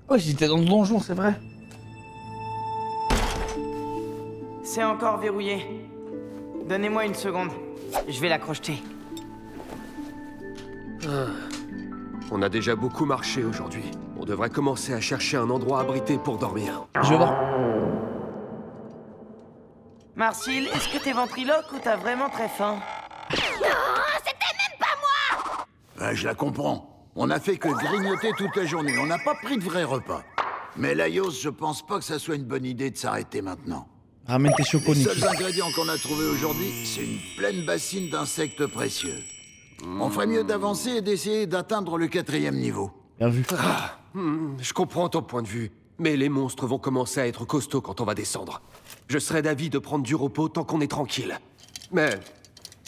Oh, j'étais dans le donjon, c'est vrai. C'est encore verrouillé. Donnez-moi une seconde. Je vais la crocheter. On a déjà beaucoup marché aujourd'hui. On devrait commencer à chercher un endroit abrité pour dormir. Je vais voir. Marcille, est-ce que t'es ventriloque ou t'as vraiment très faim? Je la comprends. On a fait que grignoter toute la journée. On n'a pas pris de vrai repas. Mais Laios, je pense pas que ça soit une bonne idée de s'arrêter maintenant. Ramène tes Les chocos, Niki. seuls ingrédients qu'on a trouvés aujourd'hui, c'est une pleine bassine d'insectes précieux. On ferait mieux d'avancer et d'essayer d'atteindre le 4e niveau. Bien vu. Je comprends ton point de vue, mais les monstres vont commencer à être costauds quand on va descendre. Je serais d'avis de prendre du repos tant qu'on est tranquille. Mais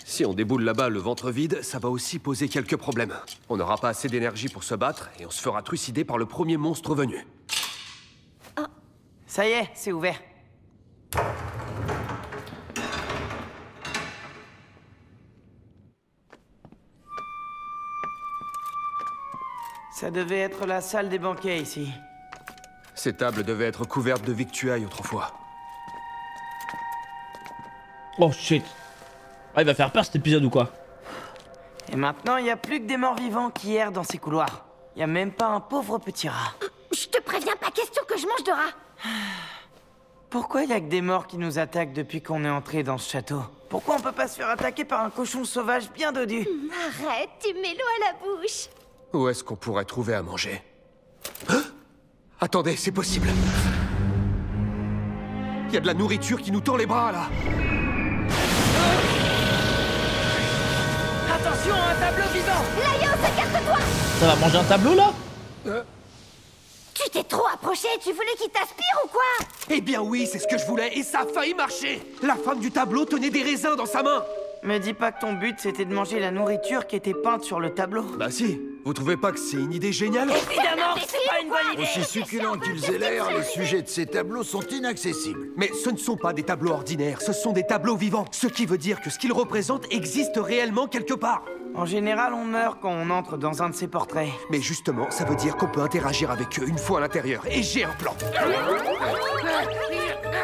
si on déboule là-bas le ventre vide, ça va aussi poser quelques problèmes. On n'aura pas assez d'énergie pour se battre et on se fera trucider par le premier monstre venu. Ça y est, c'est ouvert. Ça devait être la salle des banquets ici. Ces tables devaient être couvertes de victuailles autrefois. Oh shit. Ah, il va faire peur cet épisode ou quoi? Et maintenant, il n'y a plus que des morts vivants qui errent dans ces couloirs. Il n'y a même pas un pauvre petit rat. Je te préviens, pas question que je mange de rat. Pourquoi il y a que des morts qui nous attaquent depuis qu'on est entré dans ce château? Pourquoi on peut pas se faire attaquer par un cochon sauvage bien dodu? Arrête, tu mets l'eau à la bouche. Où est-ce qu'on pourrait trouver à manger? Hein? Attendez, c'est possible. Il y a de la nourriture qui nous tend les bras, là. Attention, un tableau vivant! Laios, écarte-toi! Ça va manger un tableau là? Tu t'es trop approché, tu voulais qu'il t'aspire ou quoi? Eh bien oui, c'est ce que je voulais, et ça a failli marcher. La femme du tableau tenait des raisins dans sa main. Me dis pas que ton but c'était de manger la nourriture qui était peinte sur le tableau. Bah si, vous trouvez pas que c'est une idée géniale? Évidemment que c'est pas une bonne idée! Aussi succulents qu'ils aient l'air, les sujets de ces tableaux sont inaccessibles. Mais ce ne sont pas des tableaux ordinaires, ce sont des tableaux vivants. Ce qui veut dire que ce qu'ils représentent existe réellement quelque part. En général, on meurt quand on entre dans un de ces portraits. Mais justement, ça veut dire qu'on peut interagir avec eux une fois à l'intérieur. Et j'ai un plan.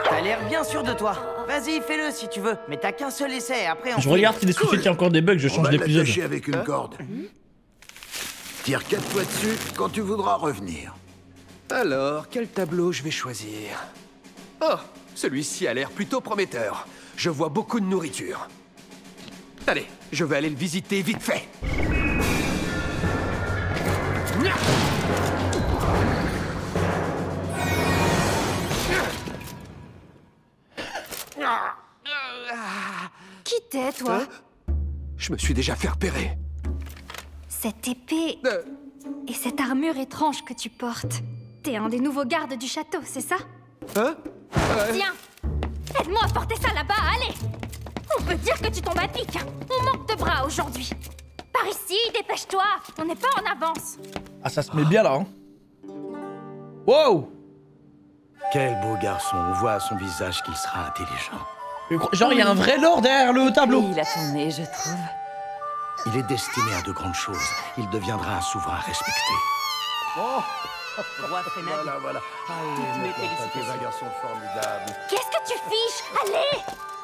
T'as l'air bien sûr de toi. Vas-y, fais-le si tu veux. Mais t'as qu'un seul essai, après on... Je regarde si les soucis qu'il y a encore des bugs, je On change va d'épisode. l'attacher avec une corde. Tire 4 fois dessus quand tu voudras revenir. Alors, quel tableau je vais choisir? Oh, celui-ci a l'air plutôt prometteur. Je vois beaucoup de nourriture. Allez, je vais aller le visiter vite fait. Qui t'es, toi? Je me suis déjà fait repérer. Cette épée et cette armure étrange que tu portes. T'es un des nouveaux gardes du château, c'est ça? Hein? Tiens, aide-moi à porter ça là-bas, allez! On peut dire que tu tombes à pic. On manque de bras aujourd'hui. Par ici, dépêche-toi, on n'est pas en avance. Ah, ça se met bien là, hein. Wow! Quel beau garçon, on voit à son visage qu'il sera intelligent. Genre, il y a un vrai lore derrière le tableau. Il a ton nez, je trouve. Il est destiné à de grandes choses. Il deviendra un souverain respecté. Roi Frénel. Voilà. Toutes mes félicitations. un garçon formidable. Qu'est-ce que tu fiches? Allez!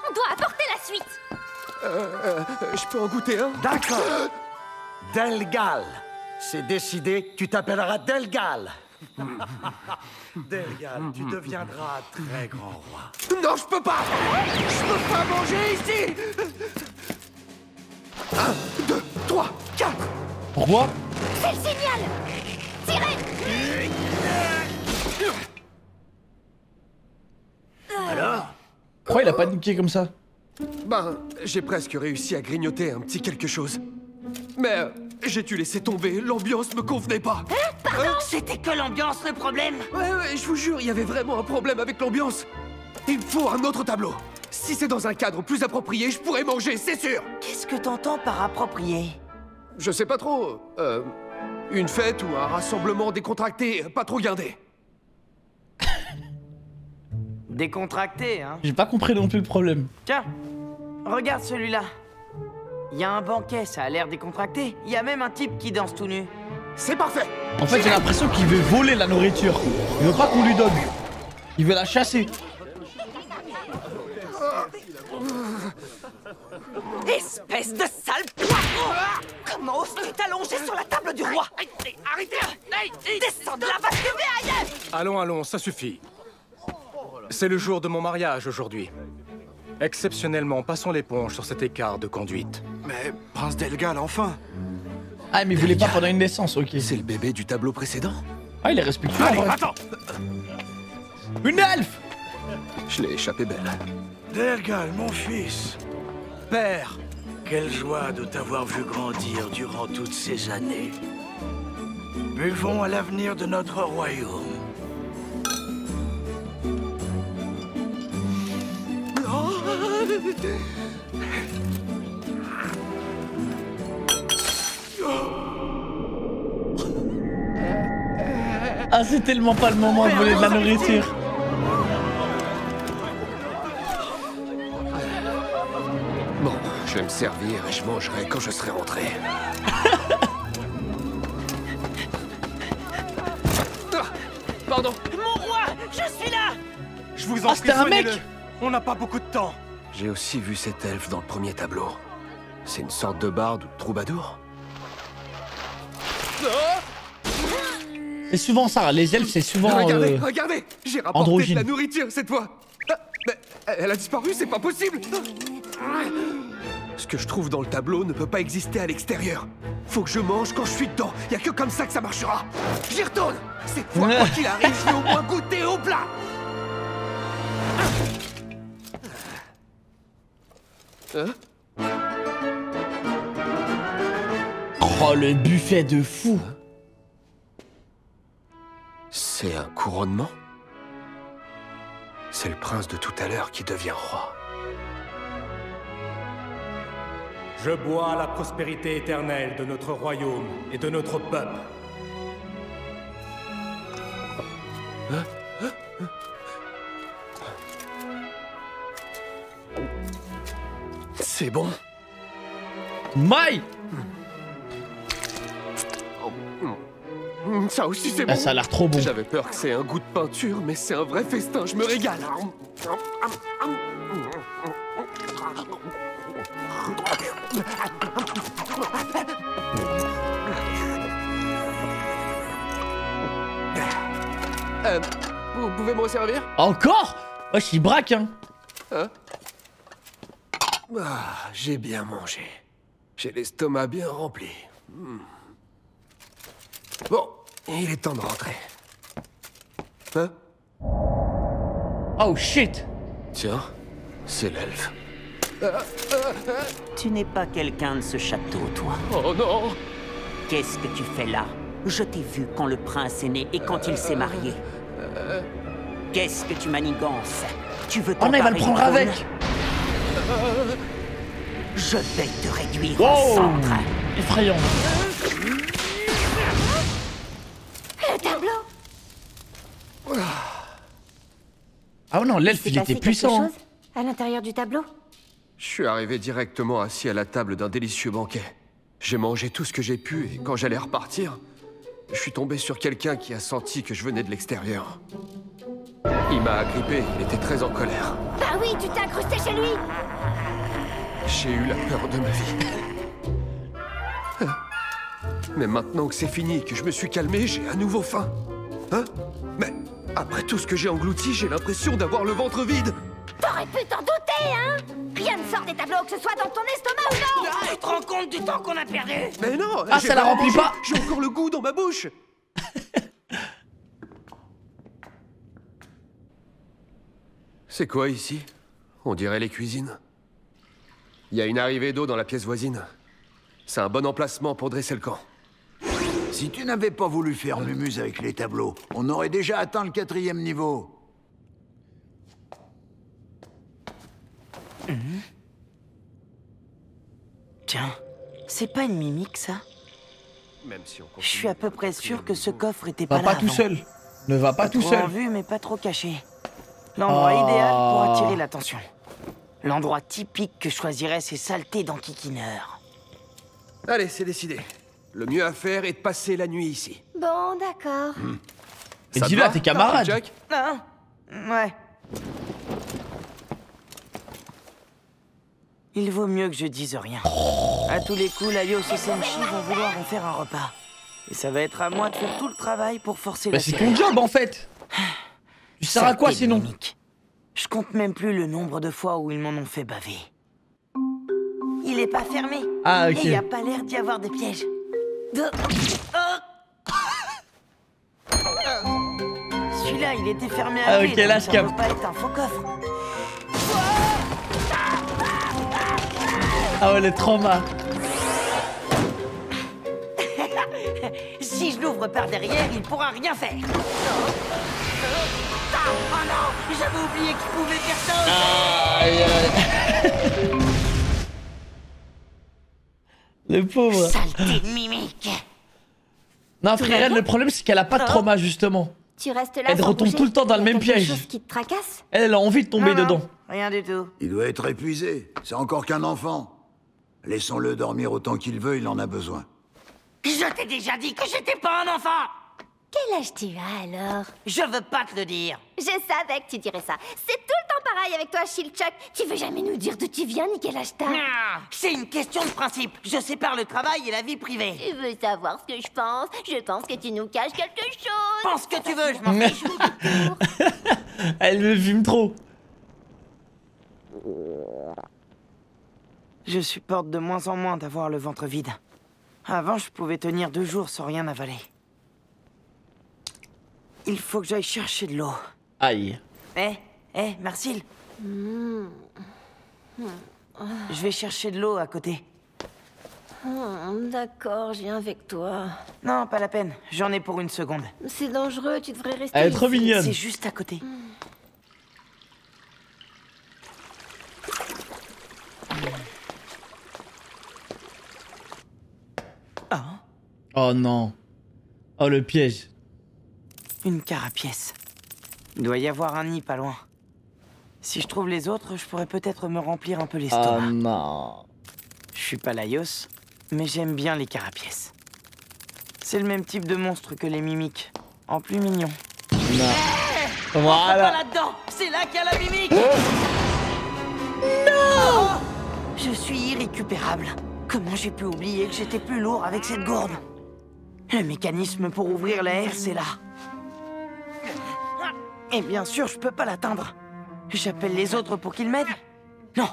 On doit apporter la suite. Je peux en goûter un? D'accord. Delgal. C'est décidé, tu t'appelleras Delgal. Delgal, tu deviendras un très grand roi. Non, je peux pas! Je peux pas manger ici! 1, 2, 3, 4! Pourquoi? C'est le signal! Tirez! Alors? Pourquoi il a paniqué comme ça? Ben, j'ai presque réussi à grignoter un petit quelque chose. Mais j'ai dû laisser tomber, l'ambiance me convenait pas. C'était que l'ambiance, le problème. Ouais, je vous jure, il y avait vraiment un problème avec l'ambiance. Il me faut un autre tableau. Si c'est dans un cadre plus approprié, je pourrais manger, c'est sûr. Qu'est-ce que t'entends par approprié? Je sais pas trop. Une fête ou un rassemblement décontracté, pas trop guindé. Décontracté, hein? J'ai pas compris non plus le problème. Tiens, regarde celui-là. Il y a un banquet, ça a l'air décontracté. Il y a même un type qui danse tout nu. C'est parfait. En fait, j'ai l'impression qu'il veut voler la nourriture. Il veut pas qu'on lui donne. Il veut la chasser. Espèce de sale poireau! Comment oses-tu t'allonger sur la table du roi? Arrêtez! Descends de là, va te lever ailleurs! Allons, ça suffit. C'est le jour de mon mariage aujourd'hui. Exceptionnellement, passons l'éponge sur cet écart de conduite. Mais Prince Delgal, enfin! Ah, mais il voulait pas pendant une naissance, ok. C'est le bébé du tableau précédent? Ah, il est respectueux. Allez, en vrai. attends! Une elfe! Je l'ai échappé belle. Delgal, mon fils! Père, quelle joie de t'avoir vu grandir durant toutes ces années. Buvons à l'avenir de notre royaume. Ah, c'est tellement pas le moment de voler de la nourriture. Bon, je vais me servir et je mangerai quand je serai rentré. Ah, pardon. Mon roi, je suis là! Je vous en Ah, c'était un mec! On n'a pas beaucoup de temps. J'ai aussi vu cet elfe dans le premier tableau. C'est une sorte de barde ou de troubadour? C'est souvent ça, les elfes, c'est souvent. Regardez! J'ai rapporté androgyne. de la nourriture cette fois! Ah, mais elle a disparu, c'est pas possible! Ce que je trouve dans le tableau ne peut pas exister à l'extérieur. Faut que je mange quand je suis dedans. Y a que comme ça que ça marchera. J'y retourne! Cette fois, quoi qu'il arrive, je vais au moins goûter au plat! Hein? Oh, le buffet de fou! C'est un couronnement? C'est le prince de tout à l'heure qui devient roi. Je bois à la prospérité éternelle de notre royaume et de notre peuple. C'est bon. Maï! Ça aussi c'est Ah, bon. ça a l'air trop bon. J'avais peur que c'est un goût de peinture, mais c'est un vrai festin, je me régale. Vous pouvez me resservir? Encore? Ouais, je suis braque, hein. Ah, j'ai bien mangé. J'ai l'estomac bien rempli. Bon, il est temps de rentrer. Hein? Oh shit! Tiens, c'est l'elfe. Tu n'es pas quelqu'un de ce château, toi. Oh non! Qu'est-ce que tu fais là? Je t'ai vu quand le prince est né et quand il s'est marié. Qu'est-ce que tu manigances? Tu veux Oh non, il va le t'emparer prendre du trône? avec! Je vais te réduire en Wow! cendres. Effrayant. Le tableau! Ah non, l'elfe, il s'est était passé puissant. quelque hein. chose à l'intérieur du tableau? Je suis arrivé directement assis à la table d'un délicieux banquet. J'ai mangé tout ce que j'ai pu et quand j'allais repartir, je suis tombé sur quelqu'un qui a senti que je venais de l'extérieur. Il m'a agrippé, il était très en colère. Bah oui, tu t'es incrusté chez lui! J'ai eu la peur de ma vie. Mais maintenant que c'est fini, que je me suis calmé, j'ai à nouveau faim. Hein? Mais après tout ce que j'ai englouti, j'ai l'impression d'avoir le ventre vide. T'aurais pu t'en douter, hein? Rien ne sort des tableaux, que ce soit dans ton estomac ou non! Tu te rends compte du temps qu'on a perdu? Mais non! Ah, j'ai ça la pas remplit mangé, pas. J'ai encore le goût dans ma bouche. C'est quoi ici? On dirait les cuisines. Il y a une arrivée d'eau dans la pièce voisine. C'est un bon emplacement pour dresser le camp. Si tu n'avais pas voulu faire mumuse avec les tableaux, on aurait déjà atteint le 4e niveau. Tiens, c'est pas une mimique, ça? Même si on Je suis à peu près sûr que ce coffre était Va pas pas là tout avant. seul. Ne va pas tout Trop en seul. vue, mais pas trop caché. L'endroit idéal pour attirer l'attention. L'endroit typique que choisirait ces saletés d'enquiquineurs. Allez, c'est décidé. Le mieux à faire est de passer la nuit ici. Bon, d'accord. Et Ça te dis-le à va, tes camarades. Jack? Non. Ouais. Il vaut mieux que je dise rien. À tous les coups, Laios et Senshi vont vouloir en faire un repas. Et ça va être à moi de faire tout le travail pour forcer Bah la c'est série. ton job en fait. Tu sers à quoi Saleté de sinon? mimique. Je compte même plus le nombre de fois où ils m'en ont fait baver. Il est pas fermé. Ah, ok. Et il y a pas l'air d'y avoir de piège. Celui-là, il était fermé à Ah, clé, ok, là, donc je ça capte. peut pas être un faux coffre. Ah ouais, le trauma. Si je l'ouvre par derrière, il pourra rien faire. Oh non, j'avais oublié qu'il pouvait faire ça. Aïe aïe. Le pauvre. Saleté de mimique. Non frérette, le problème c'est qu'elle a pas de trauma justement. Tu restes là Elle sans retombe bouger. tout le temps dans le Il y a même quelque piège. chose qui te tracasse? Elle a envie de tomber Non, dedans. rien du tout. Il doit être épuisé. C'est encore qu'un enfant. Laissons-le dormir autant qu'il veut, il en a besoin. Je t'ai déjà dit que j'étais pas un enfant. Quel âge tu as alors? Je veux pas te le dire. Je savais que tu dirais ça. C'est tout le temps pareil avec toi, Shilchuk. Tu veux jamais nous dire d'où tu viens ni quel âge t'as. Ah, c'est une question de principe. Je sépare le travail et la vie privée. Tu veux savoir ce que je pense? Je pense que tu nous caches quelque chose. Pense que tu veux, je m'en fiche. Elle me fume trop. Je supporte de moins en moins d'avoir le ventre vide. Avant, je pouvais tenir 2 jours sans rien avaler. Il faut que j'aille chercher de l'eau. Aïe. Marcille. Je vais chercher de l'eau à côté. D'accord, je viens avec toi. Non, pas la peine. J'en ai pour 1 seconde. C'est dangereux, tu devrais rester Elle est trop ici. mignonne. C'est juste à côté. Ah, Oh non. Oh le piège. une carapièce. Il doit y avoir un nid pas loin. Si je trouve les autres, je pourrais peut-être me remplir un peu Oh l'estomac. non. Je suis pas Laios, mais j'aime bien les carapièces. C'est le même type de monstre que les mimiques, en plus mignon. Non. Pas Voilà. là-dedans. C'est là qu'il y a la mimique. Non. Je suis irrécupérable. Comment j'ai pu oublier que j'étais plus lourd avec cette gourde? Le mécanisme pour ouvrir la air, c'est là. Et bien sûr, je peux pas l'atteindre. J'appelle les autres pour qu'ils m'aident? Non.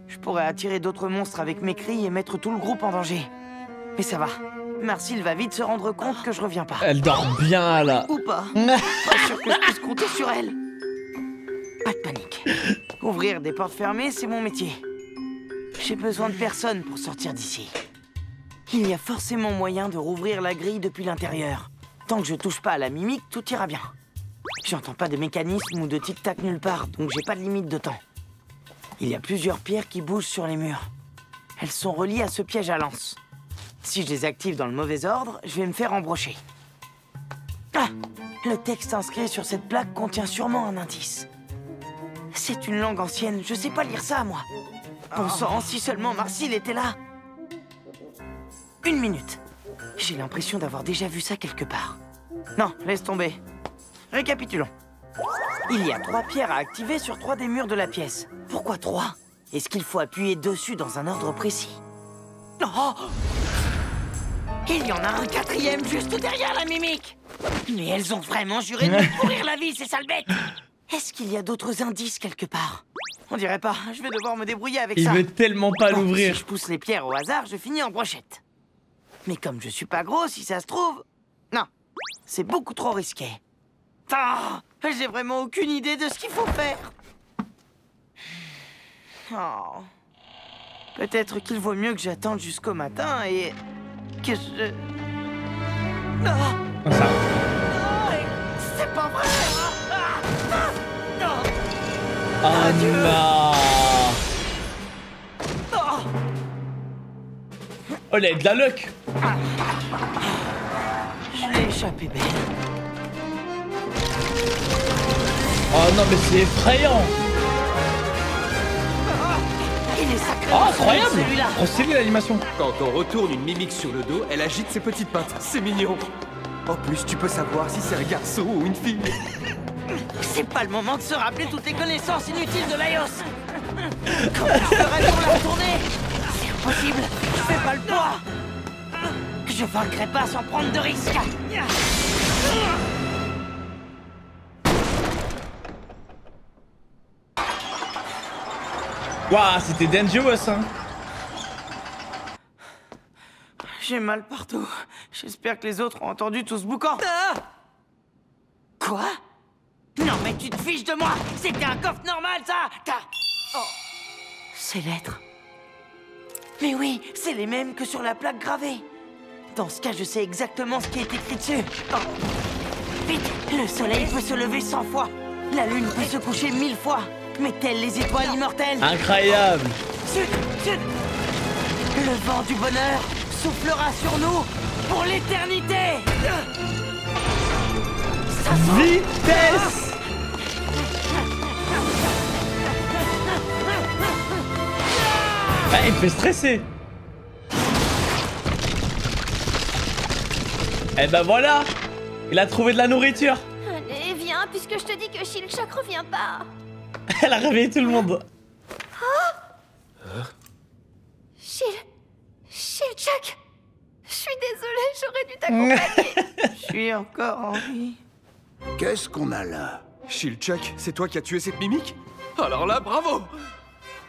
Je pourrais attirer d'autres monstres avec mes cris et mettre tout le groupe en danger. Mais ça va. Marcille va vite se rendre compte que je reviens pas. Elle dort bien là. Ou pas. Pas sûr que je puisse compter sur elle. Pas de panique. Ouvrir des portes fermées, c'est mon métier. J'ai besoin de personne pour sortir d'ici. Il y a forcément moyen de rouvrir la grille depuis l'intérieur. Tant que je touche pas à la mimique, tout ira bien. J'entends pas de mécanisme ou de tic-tac nulle part, donc j'ai pas de limite de temps. Il y a plusieurs pierres qui bougent sur les murs. Elles sont reliées à ce piège à lance. Si je les active dans le mauvais ordre, je vais me faire embrocher. Ah! Le texte inscrit sur cette plaque contient sûrement un indice. C'est une langue ancienne, je sais pas lire ça, moi. Bon sang, si seulement Marcille était là. 1 minute. J'ai l'impression d'avoir déjà vu ça quelque part. Non, laisse tomber. Récapitulons. Il y a 3 pierres à activer sur 3 des murs de la pièce. Pourquoi 3? Est-ce qu'il faut appuyer dessus dans un ordre précis? Oh! Il y en a un 4e juste derrière la mimique. Mais elles ont vraiment juré de me pourrir la vie, ces sales bêtes. Est-ce qu'il y a d'autres indices quelque part? On dirait pas, je vais devoir me débrouiller avec Il ça. veut tellement pas Bon, l'ouvrir. Si je pousse les pierres au hasard, je finis en brochette. Mais comme je suis pas gros, si ça se trouve... Non, c'est beaucoup trop risqué. Ah, j'ai vraiment aucune idée de ce qu'il faut faire. Oh. Peut-être qu'il vaut mieux que j'attende jusqu'au matin et... que je... Ah, Ça. c'est pas vrai. Non. Oh non. Oh. Oh, elle a de la luck. Je l'ai échappé belle. Oh non, mais c'est effrayant. Il est sacré. Oh, incroyable! Celui-là. Trop stylé l'animation. Quand on retourne une mimique sur le dos, elle agite ses petites pattes. C'est mignon. En plus, tu peux savoir si c'est un garçon ou une fille. C'est pas le moment de se rappeler toutes les connaissances inutiles de Laios. Comment je ferais pour la retourner? C'est impossible, je fais pas le poids. Je vaincrai pas sans prendre de risques. Waouh, c'était dangerous, hein. J'ai mal partout. J'espère que les autres ont entendu tout ce boucan. Ah! Quoi? Non mais tu te fiches de moi! C'était un coffre normal, ça! Oh. Ces lettres... Mais oui, c'est les mêmes que sur la plaque gravée. Dans ce cas, je sais exactement ce qui est écrit dessus. Oh. Vite! Le soleil peut se lever 100 fois. La lune peut se coucher 1000 fois. Mais telles les étoiles immortelles... Incroyable. Sud! Sud! Le vent du bonheur soufflera sur nous pour l'éternité! Ça sent... Vitesse. Ah, il me fait stresser. Eh ben voilà. Il a trouvé de la nourriture. Allez, viens, puisque je te dis que Shilchak revient pas. Elle a réveillé tout le monde. Shilchak, je suis désolée, j'aurais dû t'accompagner. Je suis encore en vie. Qu'est-ce qu'on a là? Shilchak, c'est toi qui as tué cette mimique? Alors là, bravo!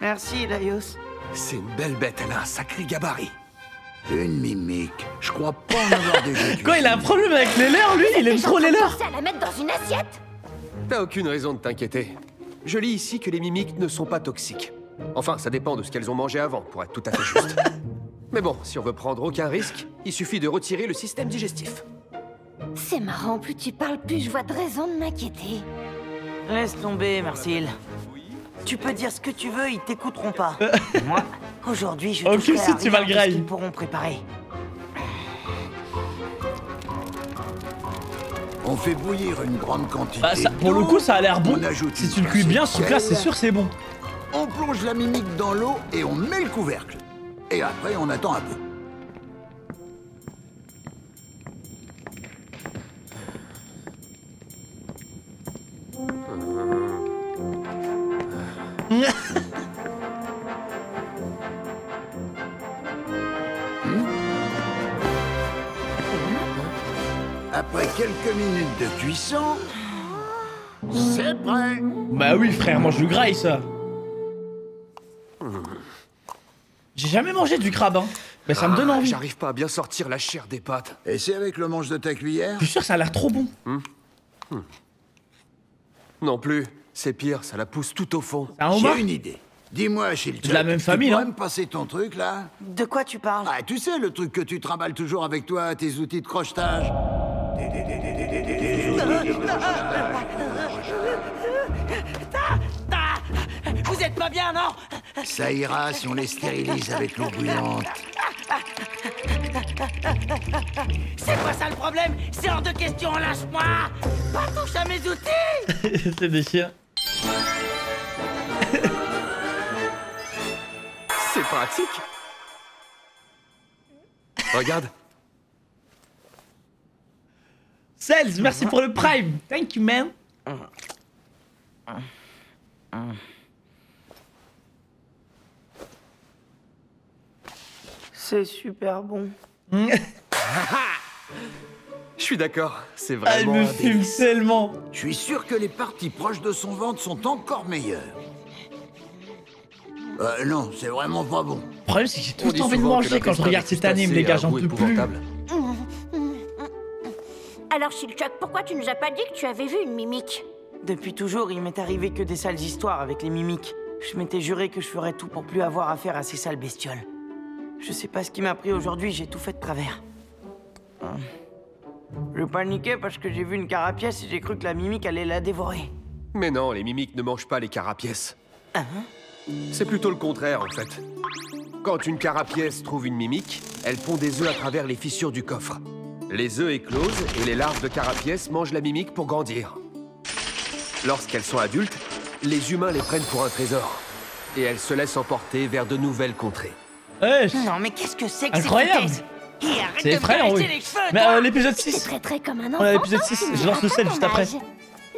Merci, Laios. C'est une belle bête, elle a un sacré gabarit. Une mimique. Je crois pas en avoir déjà tué. Quoi, il a un problème avec les leurs, lui? Il aime trop les leurs. Pensez à la mettre dans une assiette. T'as aucune raison de t'inquiéter. Je lis ici que les mimiques ne sont pas toxiques. Enfin, ça dépend de ce qu'elles ont mangé avant, pour être tout à fait juste. Mais bon, si on veut prendre aucun risque, il suffit de retirer le système digestif. C'est marrant, plus tu parles, plus je vois de raison de m'inquiéter. Laisse tomber, Marcille. Tu peux dire ce que tu veux, ils t'écouteront pas. Moi, aujourd'hui, je Ok, toucherai si à tu rien vas le de ce grailler. qu'ils pourront préparer. On fait bouillir une grande quantité. Bah, ça, pour le coup, ça a l'air bon. On ajoute Si une tu le cuis bien, ce pincée de truc-là, c'est sel. sûr, c'est bon. On plonge la mimique dans l'eau et on met le couvercle. Et après, on attend un peu. Après quelques minutes de cuisson, c'est prêt. Bah oui, frère, mange du graille, ça. J'ai jamais mangé du crabe, hein. Mais ça me donne envie. J'arrive pas à bien sortir la chair des pâtes. Et c'est avec le manche de ta cuillère? Je suis sûr que ça a l'air trop bon. Non plus. C'est pire, ça la pousse tout au fond. C'est un homard? J'ai une idée. Dis-moi, Shilchak, De la même famille, tu pourrais non? me passer ton truc, là? De quoi tu parles? Ah, tu sais, le truc que tu trimbales toujours avec toi, tes outils de crochetage. Vous êtes pas bien, non? Ça ira si on les stérilise avec l'eau bouillante. C'est pas ça le problème? C'est hors de question, lâche-moi! Pas touche à mes outils! C'est des chiens. C'est pratique. Regarde. Sales, merci pour le prime. Thank you, man. C'est super bon. Je suis d'accord, c'est Ah, il vraiment me un fume délice. tellement. Je suis sûr que les parties proches de son ventre sont encore meilleures. Non, c'est vraiment pas bon. Le problème, c'est que j'ai tout On le dit temps envie de souvent que manger quand je regarde cet anime, les gars, j'en peux plus. Alors, Shilchak, pourquoi tu nous as pas dit que tu avais vu une mimique? Depuis toujours, il m'est arrivé que des sales histoires avec les mimiques. Je m'étais juré que je ferais tout pour plus avoir affaire à ces sales bestioles. Je sais pas ce qui m'a pris aujourd'hui, j'ai tout fait de travers. Je paniquais parce que j'ai vu une carapièce et j'ai cru que la mimique allait la dévorer. Mais non, les mimiques ne mangent pas les carapièces. C'est plutôt le contraire, en fait. Quand une carapièce trouve une mimique, elle pond des œufs à travers les fissures du coffre. Les œufs éclosent et les larves de carapièce mangent la mimique pour grandir. Lorsqu'elles sont adultes, les humains les prennent pour un trésor. et elle se laisse emporter vers de nouvelles contrées. Ouais, Non, mais qu'est-ce que c'est que incroyable. cette foutaise? Et arrête C'est de me effrayant, caresser oui. les cheveux, Mais toi. l'épisode Tu 6. traiterais comme un On enfant. a l'épisode tant 6, qu'il je lance le n'ira 7 pas juste ton après. âge.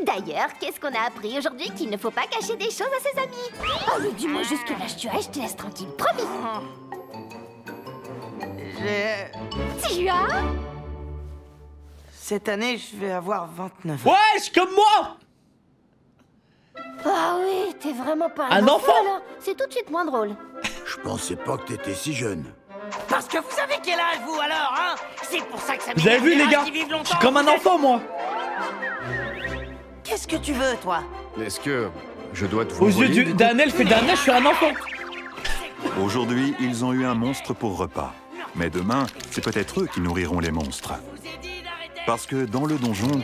D'ailleurs, qu'est-ce qu'on a appris aujourd'hui? Qu'il ne faut pas cacher des choses à ses amis. Oh, mais dis-moi juste quel âge tu as et je te laisse tranquille, promis. Tu as? Cette année, je vais avoir 29 ans. Wesh, comme moi. Ah oui, t'es vraiment pas Un enfant alors. C'est tout de suite moins drôle. Je pensais pas que t'étais si jeune. Parce que vous avez quel âge, vous, alors, hein? C'est pour ça que ça Vous avez vu, les gars? Je suis comme un enfant, moi. Qu'est-ce que tu veux, toi? Est-ce que je dois te vous Aux yeux voler, du coup d'un elfe et d'un nain, je suis un enfant. Aujourd'hui, ils ont eu un monstre pour repas. Mais demain, c'est peut-être eux qui nourriront les monstres. Parce que dans le donjon,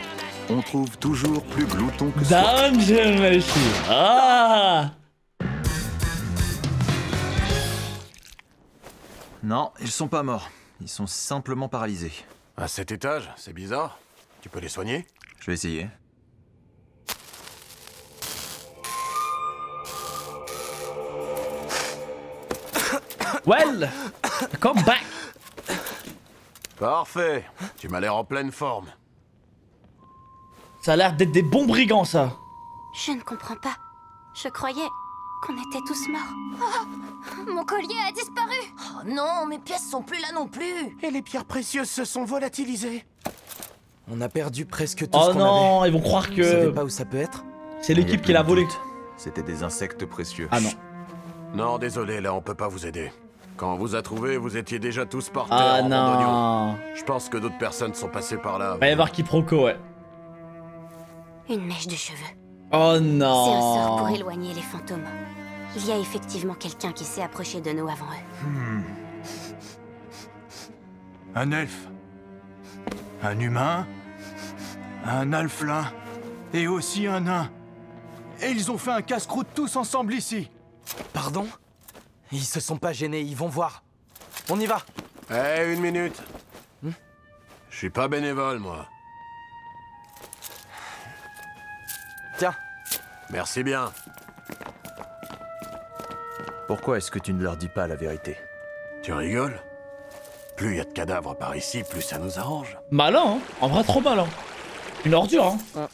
on trouve toujours plus glouton que soi. Dungeon Machine. Ah. Non, ils sont pas morts. Ils sont simplement paralysés. À cet étage, c'est bizarre. Tu peux les soigner? Je vais essayer. Well, come back. Parfait. Tu m'as l'air en pleine forme. Ça a l'air d'être des bons brigands, ça. Je ne comprends pas. Je croyais qu'on était tous morts. Oh, mon collier a disparu. Oh non, mes pièces sont plus là non plus. Et les pierres précieuses se sont volatilisées. On a perdu presque tout Oh ce qu'on non, avait. ils vont croire Vous savez que pas où ça peut être? c'est l'équipe qui l'a volé. C'était des insectes précieux. Ah non. Non, désolé, là, on peut pas vous aider. Quand on vous a trouvé, vous étiez déjà tous par terre Ah en randonnion. non. Je pense que d'autres personnes sont passées par là. Va y avoir quiproquo, ouais. Une mèche de cheveux. Oh C'est un sort non. pour éloigner les fantômes. Il y a effectivement quelqu'un qui s'est approché de nous avant eux. Un elfe. Un humain. Un alflin. Et aussi un nain. Et ils ont fait un casse-croûte tous ensemble ici. Pardon? Ils se sont pas gênés, ils vont voir. On y va. Hé, une minute. Je suis pas bénévole, moi. Tiens. Merci bien. Pourquoi est-ce que tu ne leur dis pas la vérité? Tu rigoles? Plus il y a de cadavres par ici, plus ça nous arrange. Malin, hein. En vrai, trop malin. Une ordure, hein.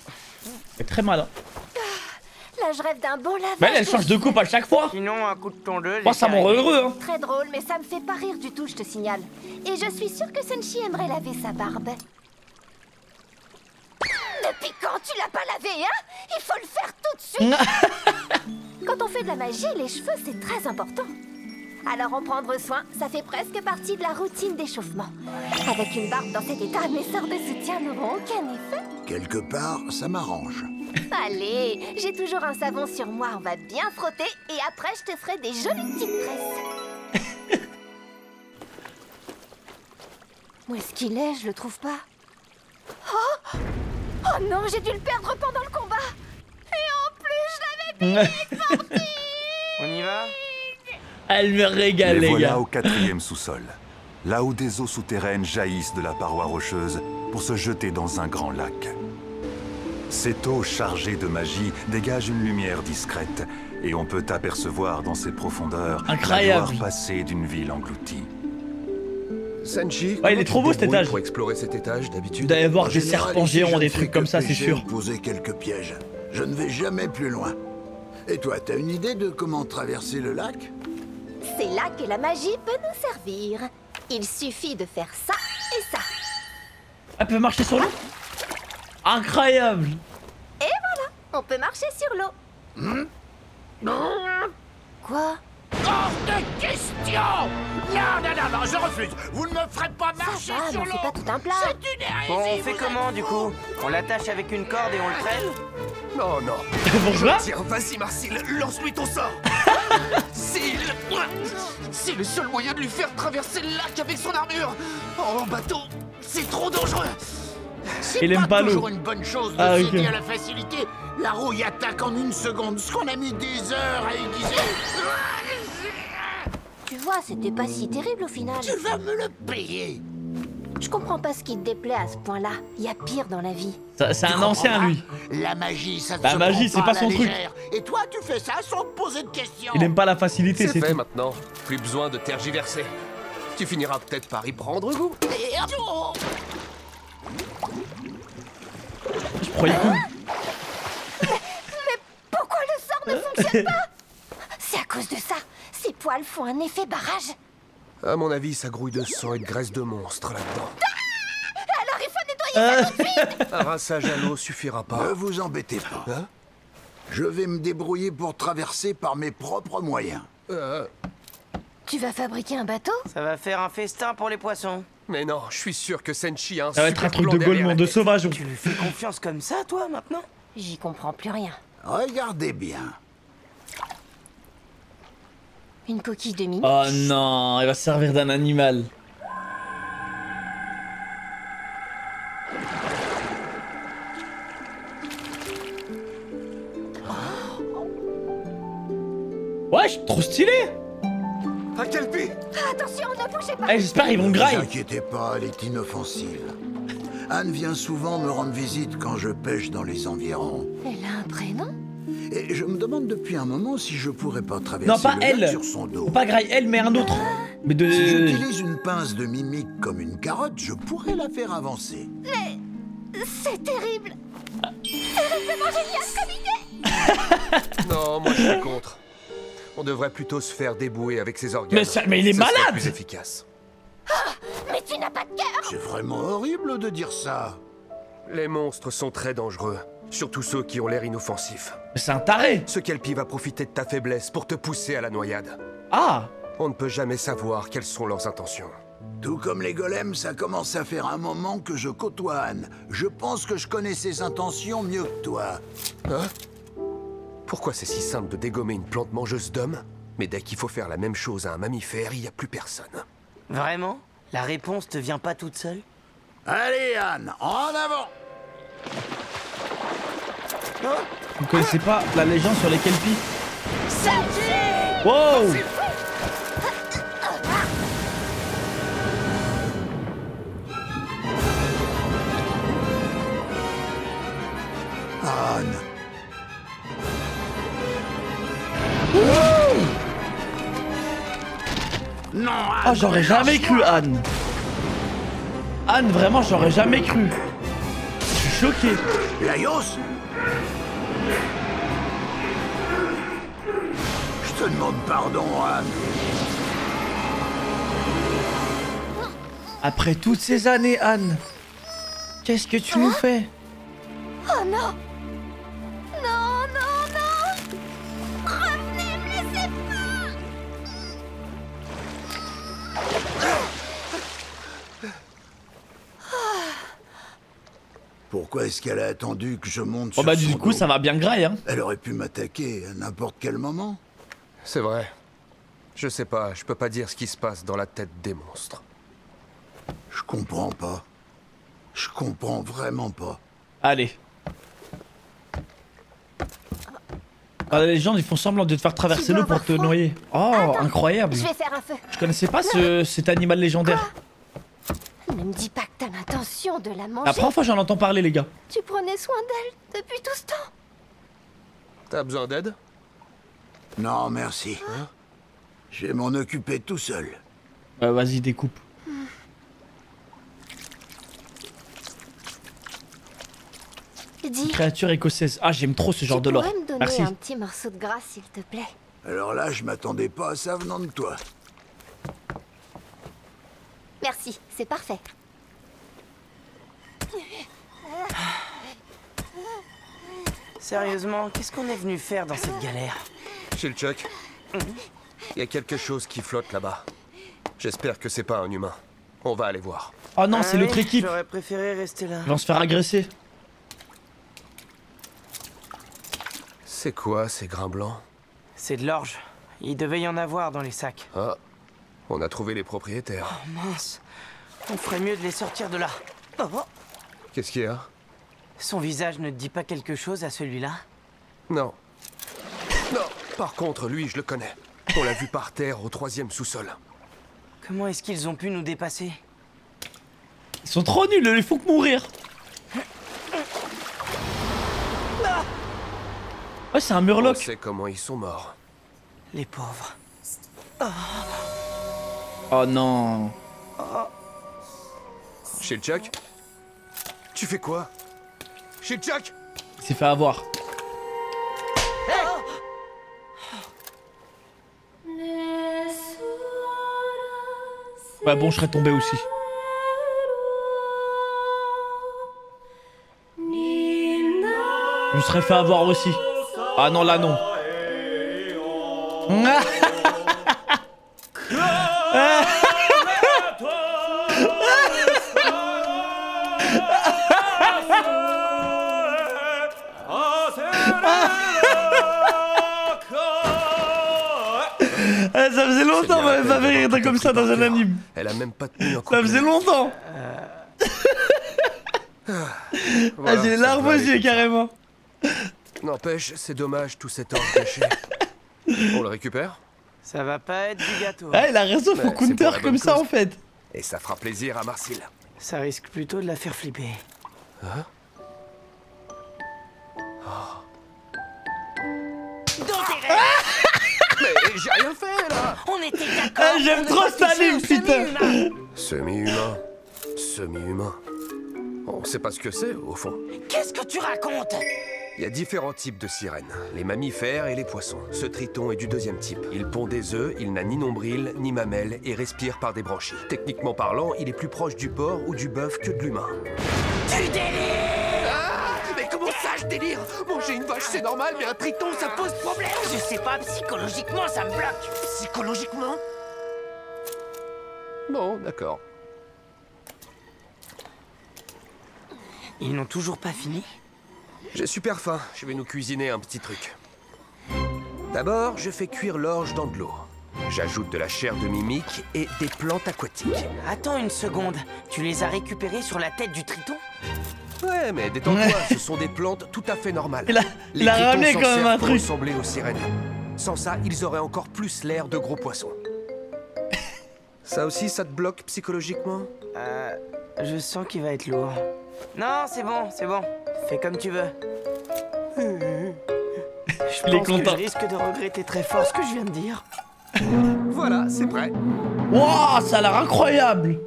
C'est très malin. Là, je rêve d'un bon lavage. Mais elle change de coupe à chaque fois. Sinon, un coup de tondeuse. Moi, ça me rend heureux, hein. Très drôle, mais ça me fait pas rire du tout, je te signale. Et je suis sûre que Senshi aimerait laver sa barbe. Depuis quand tu l'as pas lavé, hein? Il faut le faire tout de suite. Quand on fait de la magie, les cheveux, c'est très important. Alors en prendre soin, ça fait presque partie de la routine d'échauffement. Avec une barbe dans cet état, mes sorts de soutien n'auront aucun effet. Quelque part, ça m'arrange. Allez, j'ai toujours un savon sur moi, on va bien frotter et après je te ferai des jolies petites tresses. Où est-ce qu'il est? Je le trouve pas. Oh! Oh non, j'ai dû le perdre pendant le combat. Et en plus, je l'avais payé. On y va? Elle me régale, Les les voilà gars. au 4e sous-sol, là où des eaux souterraines jaillissent de la paroi rocheuse pour se jeter dans un grand lac. Cette eau chargée de magie dégage une lumière discrète et on peut apercevoir dans ses profondeurs Incroyable. la gloire passée d'une ville engloutie. Senshi, Ouais, il est trop beau, cet étage. Pour explorer cet étage Vous d'habitude. devez voir En des général, serpents ici, géants, je des ne fais trucs que comme ça, c'est pêcher sûr. ou poser quelques pièges. Je ne vais jamais plus loin. Et toi, t'as une idée de comment traverser le lac? C'est là que la magie peut nous servir. Il suffit de faire ça et ça. Elle peut marcher sur l'eau. Incroyable. Et voilà, on peut marcher sur l'eau. Quoi? Hors de question! Non, je refuse. Vous ne me ferez pas marcher Ça va, sur n'en l'eau. fais pas tout un plat. C'est une hérésie. Bon, on fait vous comment, êtes du fous. coup? On l'attache avec une corde et on le traîne? Non, non. Bonjour. Tiens, vas-y, Marcille, lance-lui ton sort. C'est le seul moyen de lui faire traverser le lac avec son armure. En bateau, c'est trop dangereux. Il aime pas l'eau. toujours une bonne chose de Ah, ok. céder à la facilité. La rouille attaque en une seconde, ce qu'on a mis des heures à aiguiser. Tu vois, c'était pas si terrible au final. Tu vas me le payer. Je comprends pas ce qui te déplaît à ce point-là. Il y a pire dans la vie. C'est un ancien, lui. La magie, ça ne La se magie, prend c'est pas à la son truc. légère. Et toi, tu fais ça sans te poser de questions. Il aime pas la facilité, C'est c'est fait tout. maintenant. Plus besoin de tergiverser. Tu finiras peut-être par y prendre goût. Je prends les coups. Mais pourquoi le sort ne fonctionne pas? C'est à cause de ça. Ces poils font un effet barrage. À mon avis, ça grouille de sang et de graisse de monstre là-dedans. Alors il faut nettoyer ça tout de suite. Un rinçage à l'eau suffira pas. Ne vous embêtez pas. Hein? Je vais me débrouiller pour traverser par mes propres moyens. Tu vas fabriquer un bateau? Ça va faire un festin pour les poissons. Mais non, je suis sûr que Senshi a un Ça va être un super truc plan de derrière Golemon, la de tête. sauvage. Tu lui fais confiance comme ça, toi, maintenant? J'y comprends plus rien. Regardez bien. Une coquille de mimi. Oh non, il va se servir d'un animal. Wesh, trop stylé. Un kelpie! Attention, ne bougez pas. Eh, j'espère qu'ils vont Ne grailler. vous inquiétez pas, elle est inoffensive. Anne vient souvent me rendre visite quand je pêche dans les environs. Elle a un prénom? Et je me demande depuis un moment si je pourrais pas traverser Non, pas le lac elle. sur son dos. Pas graille elle, mais un autre. Mais de. Si j'utilise une pince de mimique comme une carotte, je pourrais la faire avancer. Mais c'est terrible. Terriblement génial comme idée. Non, moi je suis contre. On devrait plutôt se faire débouer avec ses organes. Mais il est Ça serait malade. plus efficace. Mais tu n'as pas de cœur. C'est vraiment horrible de dire ça. Les monstres sont très dangereux. Surtout ceux qui ont l'air inoffensifs. Mais c'est un taré. Ce kelpie va profiter de ta faiblesse pour te pousser à la noyade. Ah. On ne peut jamais savoir quelles sont leurs intentions. Tout comme les golems, ça commence à faire un moment que je côtoie Anne. Je pense que je connais ses intentions mieux que toi. Hein? Pourquoi c'est si simple de dégommer une plante mangeuse d'hommes, mais dès qu'il faut faire la même chose à un mammifère, il n'y a plus personne? Vraiment? La réponse te vient pas toute seule? Allez Anne, en avant. Vous connaissez pas la légende sur les kelpies? Wow. Anne. Non, Anne. Ah, j'aurais jamais cru Anne. Anne, vraiment, j'aurais jamais cru. Je suis choqué. Laios. Je te demande pardon, Anne. Après toutes ces années, Anne, qu'est-ce que tu nous fais? Oh non. Non, non, non. Revenez, me laissez pas. Pourquoi est-ce qu'elle a attendu que je monte Oh sur bah son du coup, dos? ça va bien graille, hein. Elle aurait pu m'attaquer à n'importe quel moment. C'est vrai. Je sais pas, je peux pas dire ce qui se passe dans la tête des monstres. Je comprends pas. Je comprends vraiment pas. Allez. Ah, les gens, ils font semblant de te faire traverser l'eau pour te noyer. Oh, Attends, incroyable. Je vais faire un feu. Je connaissais pas cet animal légendaire. Ne me dis pas que t'as l'intention de la manger. La première fois, j'en entends parler, les gars. Tu prenais soin d'elle depuis tout ce temps. T'as besoin d'aide? Non, merci. Je vais m'en occuper tout seul. Vas-y, découpe. Dis, Créature écossaise. Ah, j'aime trop ce genre de tu lore. pourrais me donner Merci. un petit morceau de gras, s'il te plaît? Alors là, je m'attendais pas à ça venant de toi. Merci, c'est parfait. Sérieusement, qu'est-ce qu'on est venu faire dans cette galère? Chez le Chuck, il y a quelque chose qui flotte là-bas. J'espère que c'est pas un humain. On va aller voir. Oh non, c'est Ah l'autre oui, équipe. J'aurais préféré rester là. Ils vont se faire agresser. C'est quoi ces grains blancs? C'est de l'orge. Il devait y en avoir dans les sacs. Ah, on a trouvé les propriétaires. Oh mince. On ferait mieux de les sortir de là. Oh. Qu'est-ce qu'il y a? Son visage ne te dit pas quelque chose à celui-là? Non. Non, par contre, lui, je le connais. On l'a vu par terre au 3e sous-sol. Comment est-ce qu'ils ont pu nous dépasser? Ils sont trop nuls, ils font que mourir. Ouais, c'est un murloc. On sait comment ils sont morts. Les pauvres. Oh non. Chez le Chuck? Tu fais quoi? Chez le Chuck? Il s'est fait avoir. Ouais, bon, je serais tombé aussi. Je me serais fait avoir aussi. Ah non, là non. Ça faisait longtemps qu'on m'avait pas fait rire comme ça dans un anime. Elle a même pas tenu un coup. Ça faisait longtemps. Voilà, j'ai les larmes aux yeux carrément. N'empêche, c'est dommage tout cet or caché. On le récupère? Ça va pas être du gâteau. Ah, il a raison, faut counter comme ça en fait. Et ça fera plaisir à Marcille. Ça risque plutôt de la faire flipper. Hein? Mais j'ai rien fait là! On était d'accord! Ah, j'aime trop cet anime, putain! Semi-humain. Semi-humain. On sait pas ce que c'est, au fond. Qu'est-ce que tu racontes? Il y a différents types de sirènes. Les mammifères et les poissons. Ce triton est du deuxième type. Il pond des œufs, il n'a ni nombril, ni mamelles et respire par des branchies. Techniquement parlant, il est plus proche du porc ou du bœuf que de l'humain. Tu délires! Ah, mais comment ça, je délire? Manger une vache, c'est normal, mais un triton, ça pose problème! Je sais pas, psychologiquement, ça me bloque! Psychologiquement? Bon, d'accord. Ils n'ont toujours pas fini? J'ai super faim, je vais nous cuisiner un petit truc. D'abord, je fais cuire l'orge dans de l'eau. J'ajoute de la chair de mimique et des plantes aquatiques. Attends une seconde, tu les as récupérées sur la tête du triton? Ouais, mais détends-toi, ce sont des plantes tout à fait normales. Il a ramené quand même un truc. Ressembler aux sirènes. Sans ça, ils auraient encore plus l'air de gros poissons. Ça aussi, ça te bloque psychologiquement? Je sens qu'il va être lourd. Non, c'est bon, c'est bon. Fais comme tu veux. Je pense que je risque de regretter très fort ce que je viens de dire. Voilà, c'est prêt. Wouah, ça a l'air incroyable.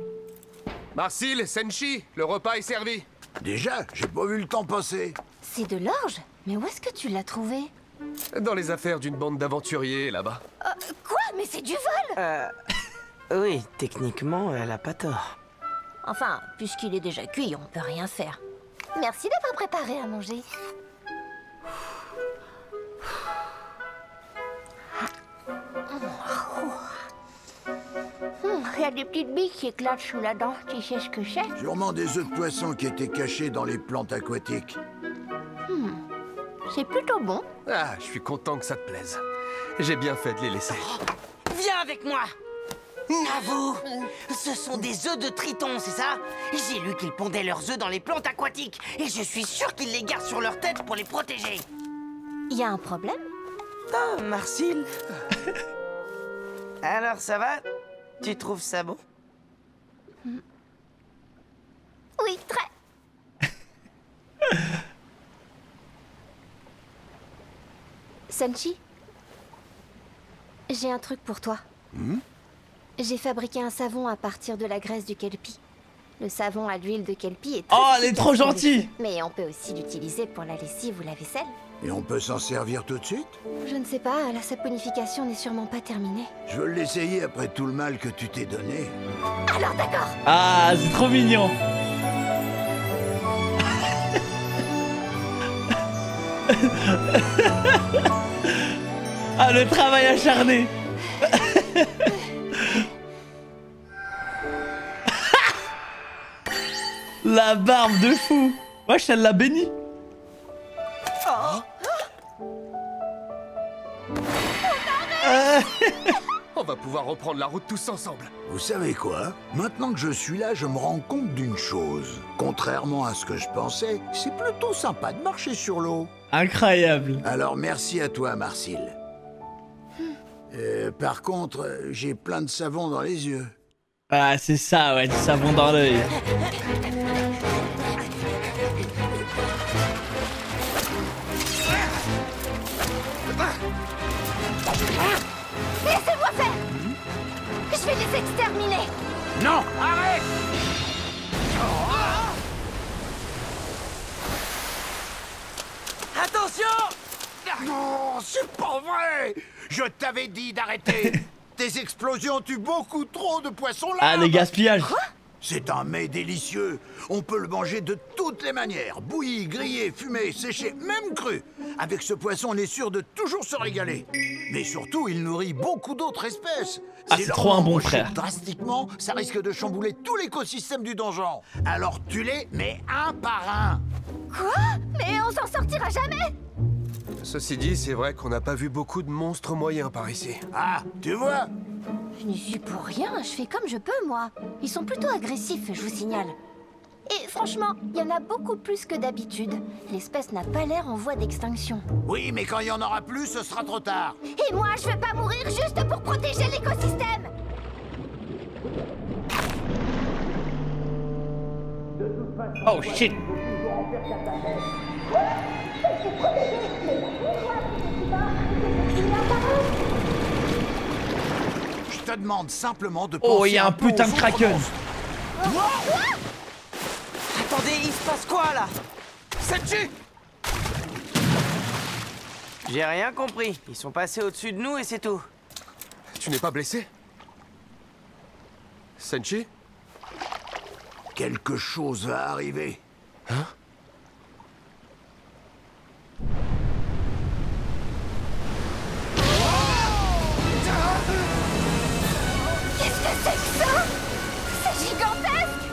Marcille, Senshi, le repas est servi. Déjà, j'ai pas vu le temps passer. C'est de l'orge? Mais où est-ce que tu l'as trouvé? Dans les affaires d'une bande d'aventuriers, là-bas. Quoi? Mais c'est du vol! Oui, techniquement, elle a pas tort. Enfin, puisqu'il est déjà cuit, on peut rien faire. Merci d'avoir préparé à manger. Il y a des petites billes qui éclatent sous la dent. Tu sais ce que c'est? Sûrement des œufs de poisson qui étaient cachés dans les plantes aquatiques. C'est plutôt bon. Ah, je suis content que ça te plaise. J'ai bien fait de les laisser. Viens avec moi! N'avoue, ce sont des œufs de triton, c'est ça? J'ai lu qu'ils pondaient leurs œufs dans les plantes aquatiques et je suis sûr qu'ils les gardent sur leur tête pour les protéger. Il y a un problème? Ah, Marcille. Alors, ça va? Tu trouves ça bon? Oui, très. Senshi, j'ai un truc pour toi. J'ai fabriqué un savon à partir de la graisse du kelpie. Le savon à l'huile de kelpie est très Oh, elle est trop efficace pour les gentille. cheveux. Mais on peut aussi l'utiliser pour la lessive ou la vaisselle. Et on peut s'en servir tout de suite? Je ne sais pas, la saponification n'est sûrement pas terminée. Je veux l'essayer après tout le mal que tu t'es donné. Alors d'accord. Ah, c'est trop mignon. Ah, le travail acharné. La barbe de fou. Wesh, elle l'a béni. On va pouvoir reprendre la route tous ensemble. Vous savez quoi? Maintenant que je suis là, je me rends compte d'une chose. Contrairement à ce que je pensais, c'est plutôt sympa de marcher sur l'eau. Incroyable. Alors merci à toi, Marcille. Par contre, j'ai plein de savon dans les yeux. Ah, c'est ça, ouais, du savon dans l'œil. Laissez-moi faire. Je vais les exterminer. Non, arrête! Attention! Non, c'est pas vrai! Je t'avais dit d'arrêter! Tes explosions tuent beaucoup trop de poissons là! Ah, les gaspillages! C'est un mets délicieux. On peut le manger de toutes les manières. Bouilli, grillé, fumé, séché, même cru. Avec ce poisson, on est sûr de toujours se régaler. Mais surtout, il nourrit beaucoup d'autres espèces. Ah, c'est trop un bon frère. Drastiquement, ça risque de chambouler tout l'écosystème du donjon. Alors tue-les, mais un par un. Quoi? Mais on s'en sortira jamais. Ceci dit, c'est vrai qu'on n'a pas vu beaucoup de monstres moyens par ici. Ah, tu vois? Je n'y suis pour rien, je fais comme je peux, moi. Ils sont plutôt agressifs, je vous signale. Et franchement, il y en a beaucoup plus que d'habitude. L'espèce n'a pas l'air en voie d'extinction. Oui, mais quand il y en aura plus, ce sera trop tard. Et moi, je veux pas mourir juste pour protéger l'écosystème. Oh shit! Je te demande simplement de Oh, penser il y a un peu putain aux de autres kraken! monstres. Attendez, il se passe quoi là? Senshi! J'ai rien compris. Ils sont passés au-dessus de nous et c'est tout. Tu n'es pas blessé? Senshi? Quelque chose va arriver. Hein? Qu'est-ce que c'est que ça? C'est gigantesque.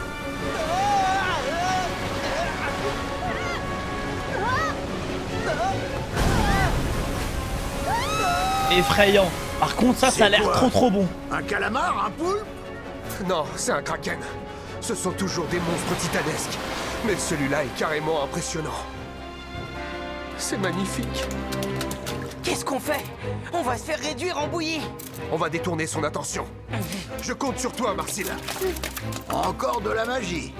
Effrayant. Par contre, ça a l'air quoi? trop bon. Un calamar? Un poulpe? Non, c'est un kraken. Ce sont toujours des monstres titanesques. Mais celui-là est carrément impressionnant. C'est magnifique. Qu'est-ce qu'on fait? On va se faire réduire en bouillie. On va détourner son attention. Je compte sur toi, Marcille. Encore de la magie.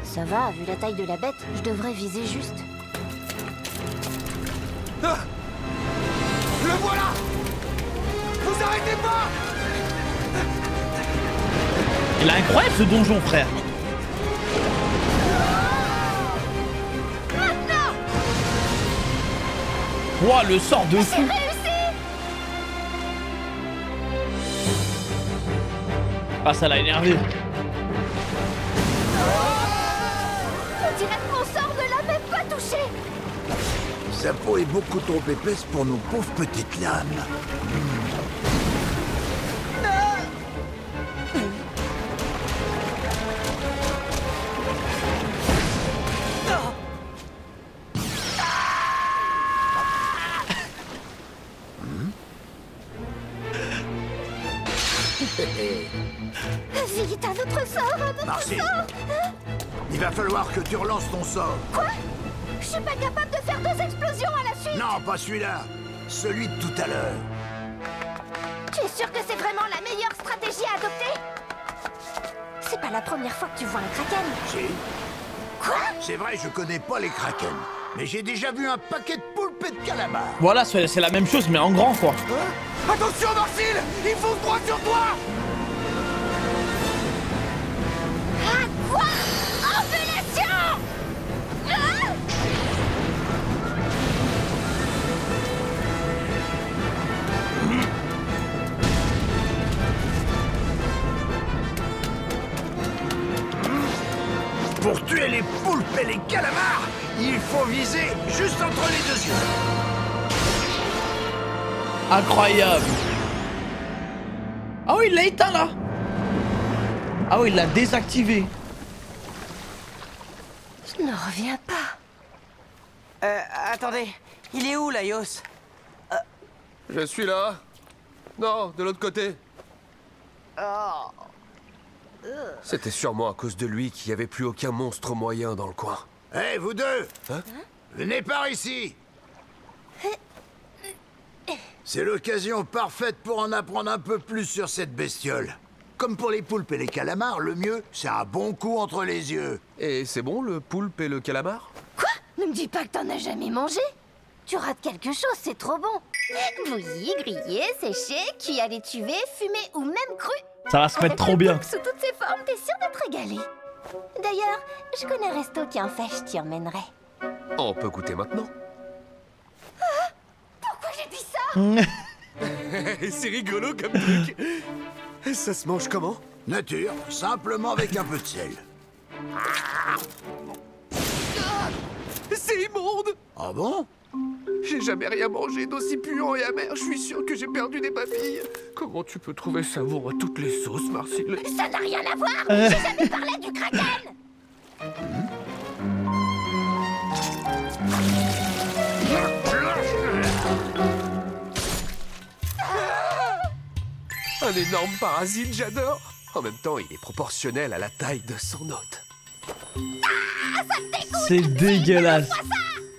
Ça va, vu la taille de la bête, je devrais viser juste. Ah! Le voilà! Vous arrêtez pas! Il est incroyable ce donjon, frère. Ouah, le sort de fou. Ah, ça l'a énervé. On dirait que mon sort ne l'a même pas touché. Sa peau est beaucoup trop épaisse pour nos pauvres petites lames. Vite, un autre sort, un autre Marcy. sort. Il va falloir que tu relances ton sort. Quoi? Je suis pas capable de faire 2 explosions à la suite. Non, pas celui-là. Celui de tout à l'heure. Tu es sûr que c'est vraiment la meilleure stratégie à adopter? C'est pas la première fois que tu vois un kraken. Si. Quoi? C'est vrai, je connais pas les krakens. Mais j'ai déjà vu un paquet de poulpes et de calamars. Voilà, c'est la même chose, mais en grand, quoi. Attention, Marcille! Il fonce droit sur toi! Ah, quoi? Ambulation! Ah! Pour tuer les poulpes et les calamars, il faut viser juste entre les 2 yeux. Incroyable. Ah oui, il l'a éteint là. Ah oui, il l'a désactivé. Je ne reviens pas. Attendez. Il est où, Laios? Je suis là. Non, de l'autre côté. Oh. C'était sûrement à cause de lui qu'il n'y avait plus aucun monstre moyen dans le coin. Hé, vous deux! Hein? Venez par ici! C'est l'occasion parfaite pour en apprendre un peu plus sur cette bestiole. Comme pour les poulpes et les calamars, le mieux, c'est un bon coup entre les yeux. Et c'est bon, le poulpe et le calamar? Quoi? Ne me dis pas que t'en as jamais mangé. Tu rates quelque chose, c'est trop bon. Bouilli, grillé, séché, cuit à l'étuvée, fumé ou même cru. Ça va se mettre trop bien. Sous toutes ses formes, t'es sûr d'être régalé. D'ailleurs, je connais un resto qui en fait, je t'y emmènerai. On peut goûter maintenant. Ah, pourquoi j'ai dit ça? C'est rigolo comme truc. Ça se mange comment? Nature, simplement avec un peu de sel. C'est immonde! Ah bon? J'ai jamais rien mangé d'aussi puant et amer. Je suis sûr que j'ai perdu des papilles. Comment tu peux trouver ça bon à toutes les sauces, Marcille? Ça n'a rien à voir. J'ai jamais parlé du kraken. Un énorme parasite, j'adore. En même temps, il est proportionnel à la taille de son hôte. C'est dégueulasse.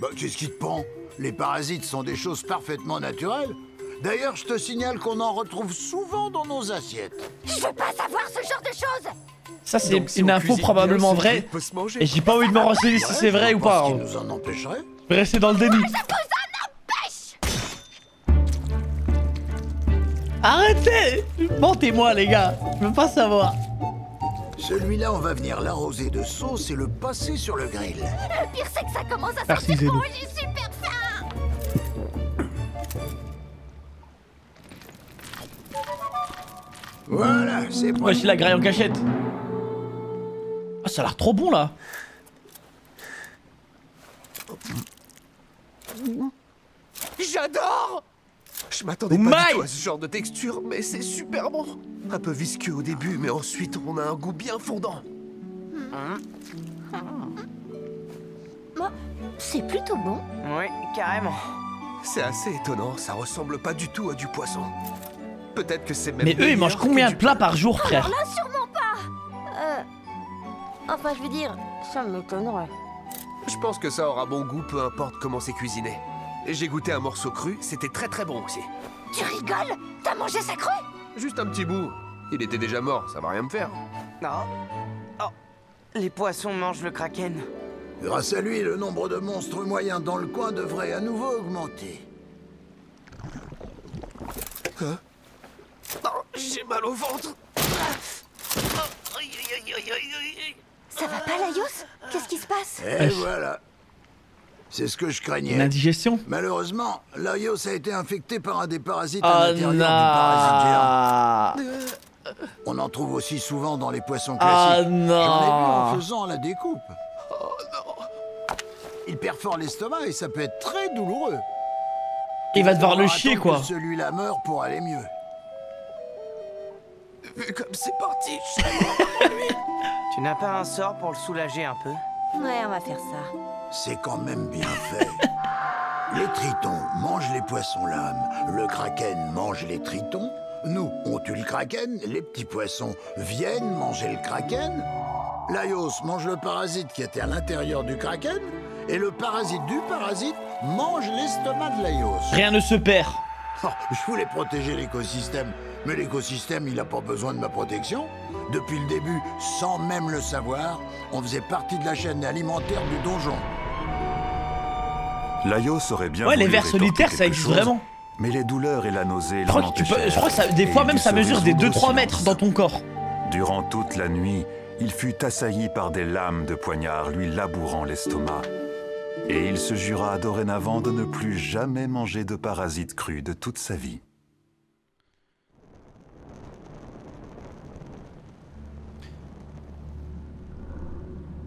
Bah, qu'est-ce qui te prend? Les parasites sont des choses parfaitement naturelles. D'ailleurs, je te signale qu'on en retrouve souvent dans nos assiettes. Je veux pas savoir ce genre de choses. Ça, c'est une info probablement vraie. Et j'ai pas envie de me renseigner si c'est vrai ou pas. Qui nous en empêcherait? Je vais rester dans le déni. Arrêtez! Mentez-moi, les gars. Je veux pas savoir. Celui-là, on va venir l'arroser de sauce et le passer sur le grill. Le pire, c'est que ça commence à Merci, sentir Zélo. bon et j'ai super faim. Voilà, c'est bon. Ouais, j'ai la graille en cachette. Ah, ça a l'air trop bon, là. J'adore! Je m'attendais pas du tout à ce genre de texture, mais c'est super bon. Un peu visqueux au début, mais ensuite on a un goût bien fondant. Bon, c'est plutôt bon. Oui, carrément. C'est assez étonnant, ça ressemble pas du tout à du poisson. Peut-être que c'est même. Mais eux, ils mangent combien de plats par jour, frère? Alors là, sûrement pas. Enfin, je veux dire, ça m'étonnerait. Je pense que ça aura bon goût, peu importe comment c'est cuisiné. Et j'ai goûté un morceau cru, c'était très très bon aussi. Tu rigoles? T'as mangé ça cru? Juste un petit bout. Il était déjà mort, ça va rien me faire. Non. Oh, les poissons mangent le kraken. Grâce à lui, le nombre de monstres moyens dans le coin devrait à nouveau augmenter. Hein? Oh, j'ai mal au ventre. Ça va pas, Laios? Qu'est-ce qui se passe? Et voilà. C'est ce que je craignais. Une indigestion? Malheureusement, Laios a été infecté par un des parasites Oh à l'intérieur non. du parasite géant. On en trouve aussi souvent dans les poissons Oh classiques. non. J'en ai vu en faisant la découpe. Oh non. Il perfore l'estomac et ça peut être très douloureux. Il va devoir le Attendre chier, quoi. que celui-là meurt pour aller mieux. Vu comme c'est parti, Tu n'as pas un sort pour le soulager un peu? Ouais, on va faire ça. C'est quand même bien fait. Les tritons mangent les poissons-lames, le kraken mange les tritons. Nous, on tue le kraken, les petits poissons viennent manger le kraken. Laios mange le parasite qui était à l'intérieur du kraken, et le parasite du parasite mange l'estomac de Laios. Rien ne se perd. Oh, je voulais protéger l'écosystème, mais l'écosystème, il n'a pas besoin de ma protection. Depuis le début, sans même le savoir, on faisait partie de la chaîne alimentaire du donjon. Laios aurait bien Ouais, voulu les vers rétorquer solitaires, ça quelque existe chose, vraiment. Mais les douleurs et la nausée Je crois l'en que, je empêchèrent, crois que ça, des et fois il même dut ça se mesure des résoudre au 2-3 mètres silence. dans ton corps. Durant toute la nuit, il fut assailli par des lames de poignard lui labourant l'estomac. Et il se jura dorénavant de ne plus jamais manger de parasites crus de toute sa vie.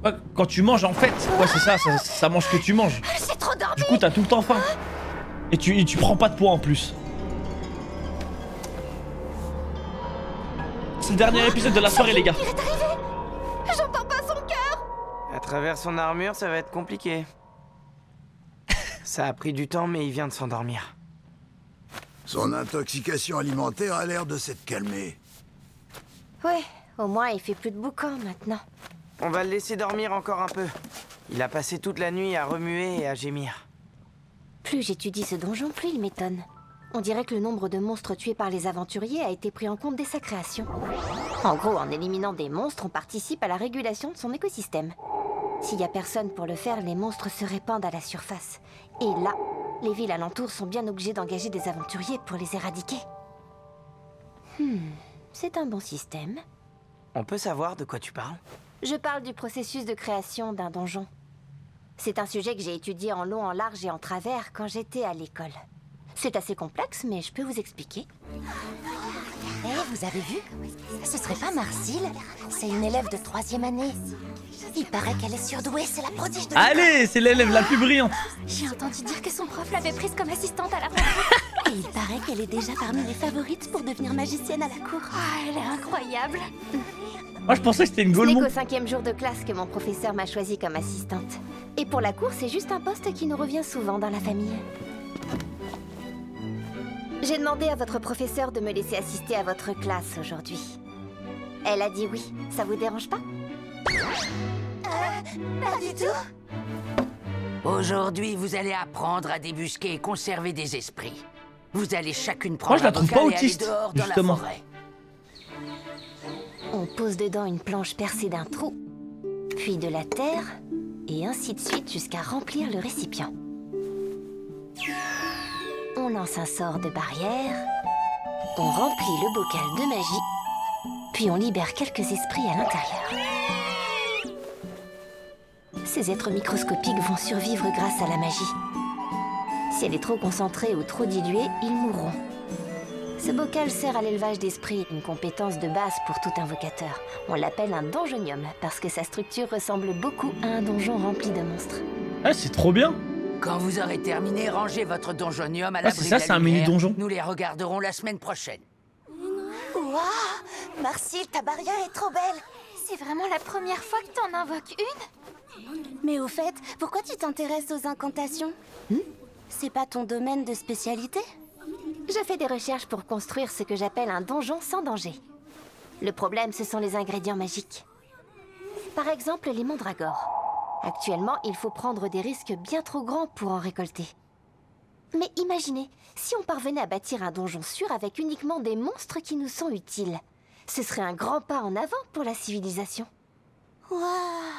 Ouais, quand tu manges, en fait, ouais, c'est ça, ça mange ce que tu manges. J'ai trop dormi. Du coup, t'as tout le temps faim. Et tu prends pas de poids en plus. C'est le dernier épisode de la soirée, les gars. Il est arrivé. J'entends pas son cœur. À travers son armure, ça va être compliqué. Ça a pris du temps, mais il vient de s'endormir. Son intoxication alimentaire a l'air de s'être calmée. Ouais, au moins il fait plus de boucan maintenant. On va le laisser dormir encore un peu. Il a passé toute la nuit à remuer et à gémir. Plus j'étudie ce donjon, plus il m'étonne. On dirait que le nombre de monstres tués par les aventuriers a été pris en compte dès sa création. En gros, en éliminant des monstres, on participe à la régulation de son écosystème. S'il n'y a personne pour le faire, les monstres se répandent à la surface. Et là, les villes alentours sont bien obligées d'engager des aventuriers pour les éradiquer. C'est un bon système. On peut savoir de quoi tu parles? Je parle du processus de création d'un donjon. C'est un sujet que j'ai étudié en long, en large et en travers quand j'étais à l'école. C'est assez complexe, mais je peux vous expliquer. Vous avez vu? Ce serait pas Marcille? C'est une élève de 3e année. Il paraît qu'elle est surdouée, c'est la prodige de... Allez, c'est l'élève la plus brillante. J'ai entendu dire que son prof l'avait prise comme assistante à la rentrée. Et il paraît qu'elle est déjà parmi les favorites pour devenir magicienne à la cour. Ah, elle est incroyable. Moi, je pensais que c'était une Ce n'est Golemon. qu'au 5e jour de classe que mon professeur m'a choisi comme assistante. Et pour la cour, c'est juste un poste qui nous revient souvent dans la famille. J'ai demandé à votre professeur de me laisser assister à votre classe aujourd'hui. Elle a dit oui. Ça vous dérange pas? Pas du tout. Aujourd'hui, vous allez apprendre à débusquer et conserver des esprits. Vous allez chacune Moi, prendre je la un trouve bocal pas et aller autiste, dehors dans justement. la forêt. On pose dedans une planche percée d'un trou, puis de la terre, et ainsi de suite jusqu'à remplir le récipient. On lance un sort de barrière, on remplit le bocal de magie, puis on libère quelques esprits à l'intérieur. Ces êtres microscopiques vont survivre grâce à la magie. Si elle est trop concentrée ou trop diluée, ils mourront. Ce bocal sert à l'élevage d'esprits, une compétence de base pour tout invocateur. On l'appelle un donjonium, parce que sa structure ressemble beaucoup à un donjon rempli de monstres. Ah, c'est trop bien. Quand vous aurez terminé, rangez votre donjonium à l'abri c'est de ça, la c'est un lumière. mini-donjon. Nous les regarderons la semaine prochaine. Waouh! Marcille, ta barrière est trop belle. C'est vraiment la première fois que t'en invoques une? Mais au fait, pourquoi tu t'intéresses aux incantations? C'est pas ton domaine de spécialité? Je fais des recherches pour construire ce que j'appelle un donjon sans danger. Le problème, ce sont les ingrédients magiques. Par exemple, les mandragores. Actuellement, il faut prendre des risques bien trop grands pour en récolter. Mais imaginez, si on parvenait à bâtir un donjon sûr avec uniquement des monstres qui nous sont utiles. Ce serait un grand pas en avant pour la civilisation. Waouh!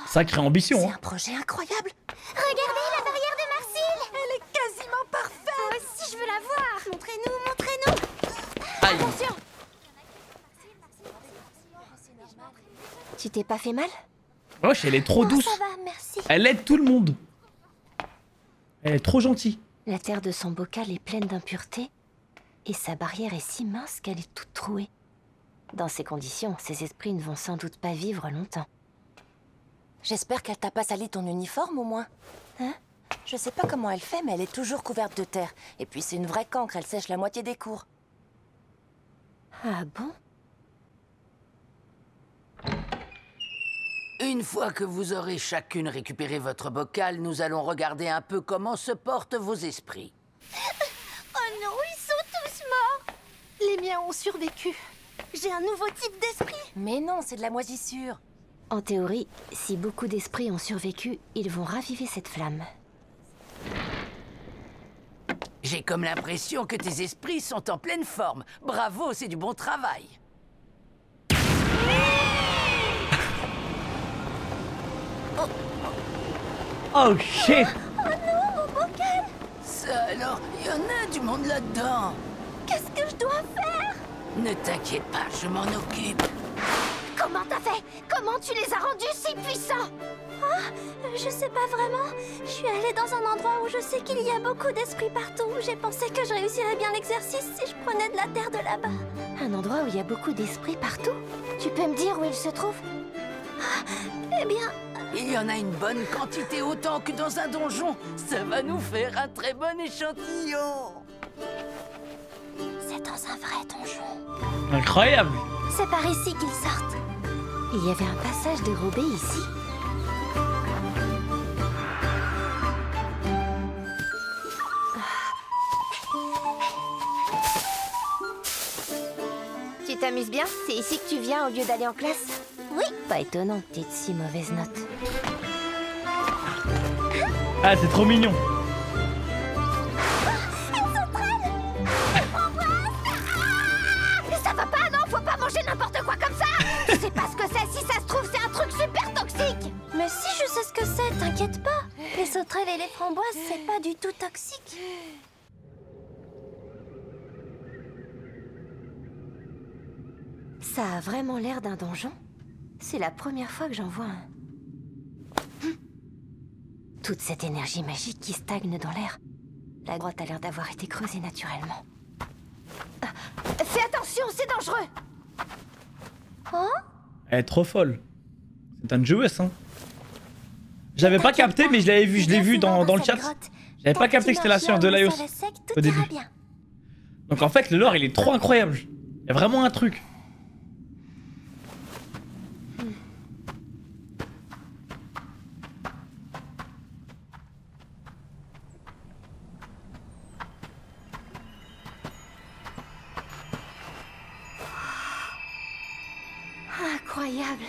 Sacrée ambition. C'est Hein. un projet incroyable. Regardez la barrière de Marcille! Elle est quasiment parfaite! Moi aussi, je veux la voir! Montrez-nous, montrez-nous! Aïe. Attention! Tu t'es pas fait mal? Wesh, elle est trop douce. Ça va, merci. Elle aide tout le monde. Elle est trop gentille. La terre de son bocal est pleine d'impuretés et sa barrière est si mince qu'elle est toute trouée. Dans ces conditions, ces esprits ne vont sans doute pas vivre longtemps. J'espère qu'elle t'a pas sali ton uniforme au moins. Hein? Je sais pas comment elle fait, mais elle est toujours couverte de terre. Et puis c'est une vraie cancre, elle sèche la moitié des cours. Ah bon? Une fois que vous aurez chacune récupéré votre bocal, nous allons regarder un peu comment se portent vos esprits. Oh non, ils sont tous morts! Les miens ont survécu. J'ai un nouveau type d'esprit. Mais non, c'est de la moisissure. En théorie, si beaucoup d'esprits ont survécu, ils vont raviver cette flamme. J'ai comme l'impression que tes esprits sont en pleine forme. Bravo, c'est du bon travail. Oh shit! Oh non, mon bocal! Ça alors, il y en a du monde là-dedans. Qu'est-ce que je dois faire? Ne t'inquiète pas, je m'en occupe. Comment t'as fait? Comment tu les as rendus si puissants? Je sais pas vraiment. Je suis allée dans un endroit où je sais qu'il y a beaucoup d'esprits partout. J'ai pensé que je réussirais bien l'exercice si je prenais de la terre de là-bas. Un endroit où il y a beaucoup d'esprits partout? Tu peux me dire où ils se trouvent? Eh bien, Il y en a une bonne quantité, autant que dans un donjon. Ça va nous faire un très bon échantillon. c'est dans un vrai donjon. Incroyable! C'est par ici qu'ils sortent. Il y avait un passage dérobé ici. Tu t'amuses bien? C'est ici que tu viens au lieu d'aller en classe? Oui. Pas étonnant que t'aies de si mauvaises notes. Ah, c'est trop mignon. Ça va pas, non? Faut pas manger n'importe quoi comme ça! les framboises, c'est pas du tout toxique. Ça a vraiment l'air d'un donjon. C'est la première fois que j'en vois un. Toute cette énergie magique qui stagne dans l'air. La grotte a l'air d'avoir été creusée naturellement. Fais attention, c'est dangereux! Hein? Elle est trop folle. C'est dangerous, hein. J'avais pas capté, mais je l'ai vu dans le chat. J'avais pas capté que c'était la sœur de Laios au début. Donc en fait, le lore, il est trop incroyable. Il y a vraiment un truc. Incroyable.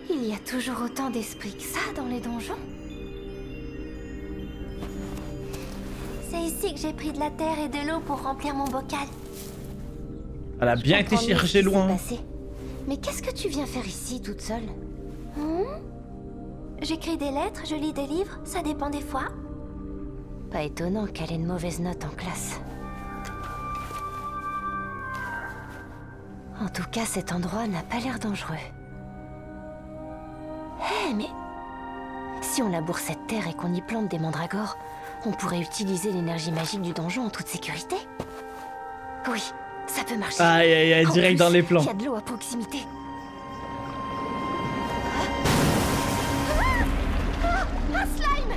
Il y a toujours autant d'esprits que ça dans les donjons. C'est ici que j'ai pris de la terre et de l'eau pour remplir mon bocal. Elle a bien été cherchée loin. Mais qu'est-ce que tu viens faire ici toute seule? J'écris des lettres, je lis des livres, ça dépend des fois. Pas étonnant qu'elle ait une mauvaise note en classe. En tout cas, cet endroit n'a pas l'air dangereux. Hé, mais... Si on laboure cette terre et qu'on y plante des mandragores, on pourrait utiliser l'énergie magique du donjon en toute sécurité. Oui, ça peut marcher. Aïe, aïe, aïe, direct dans les plans. Il y a de l'eau à proximité. Un slime!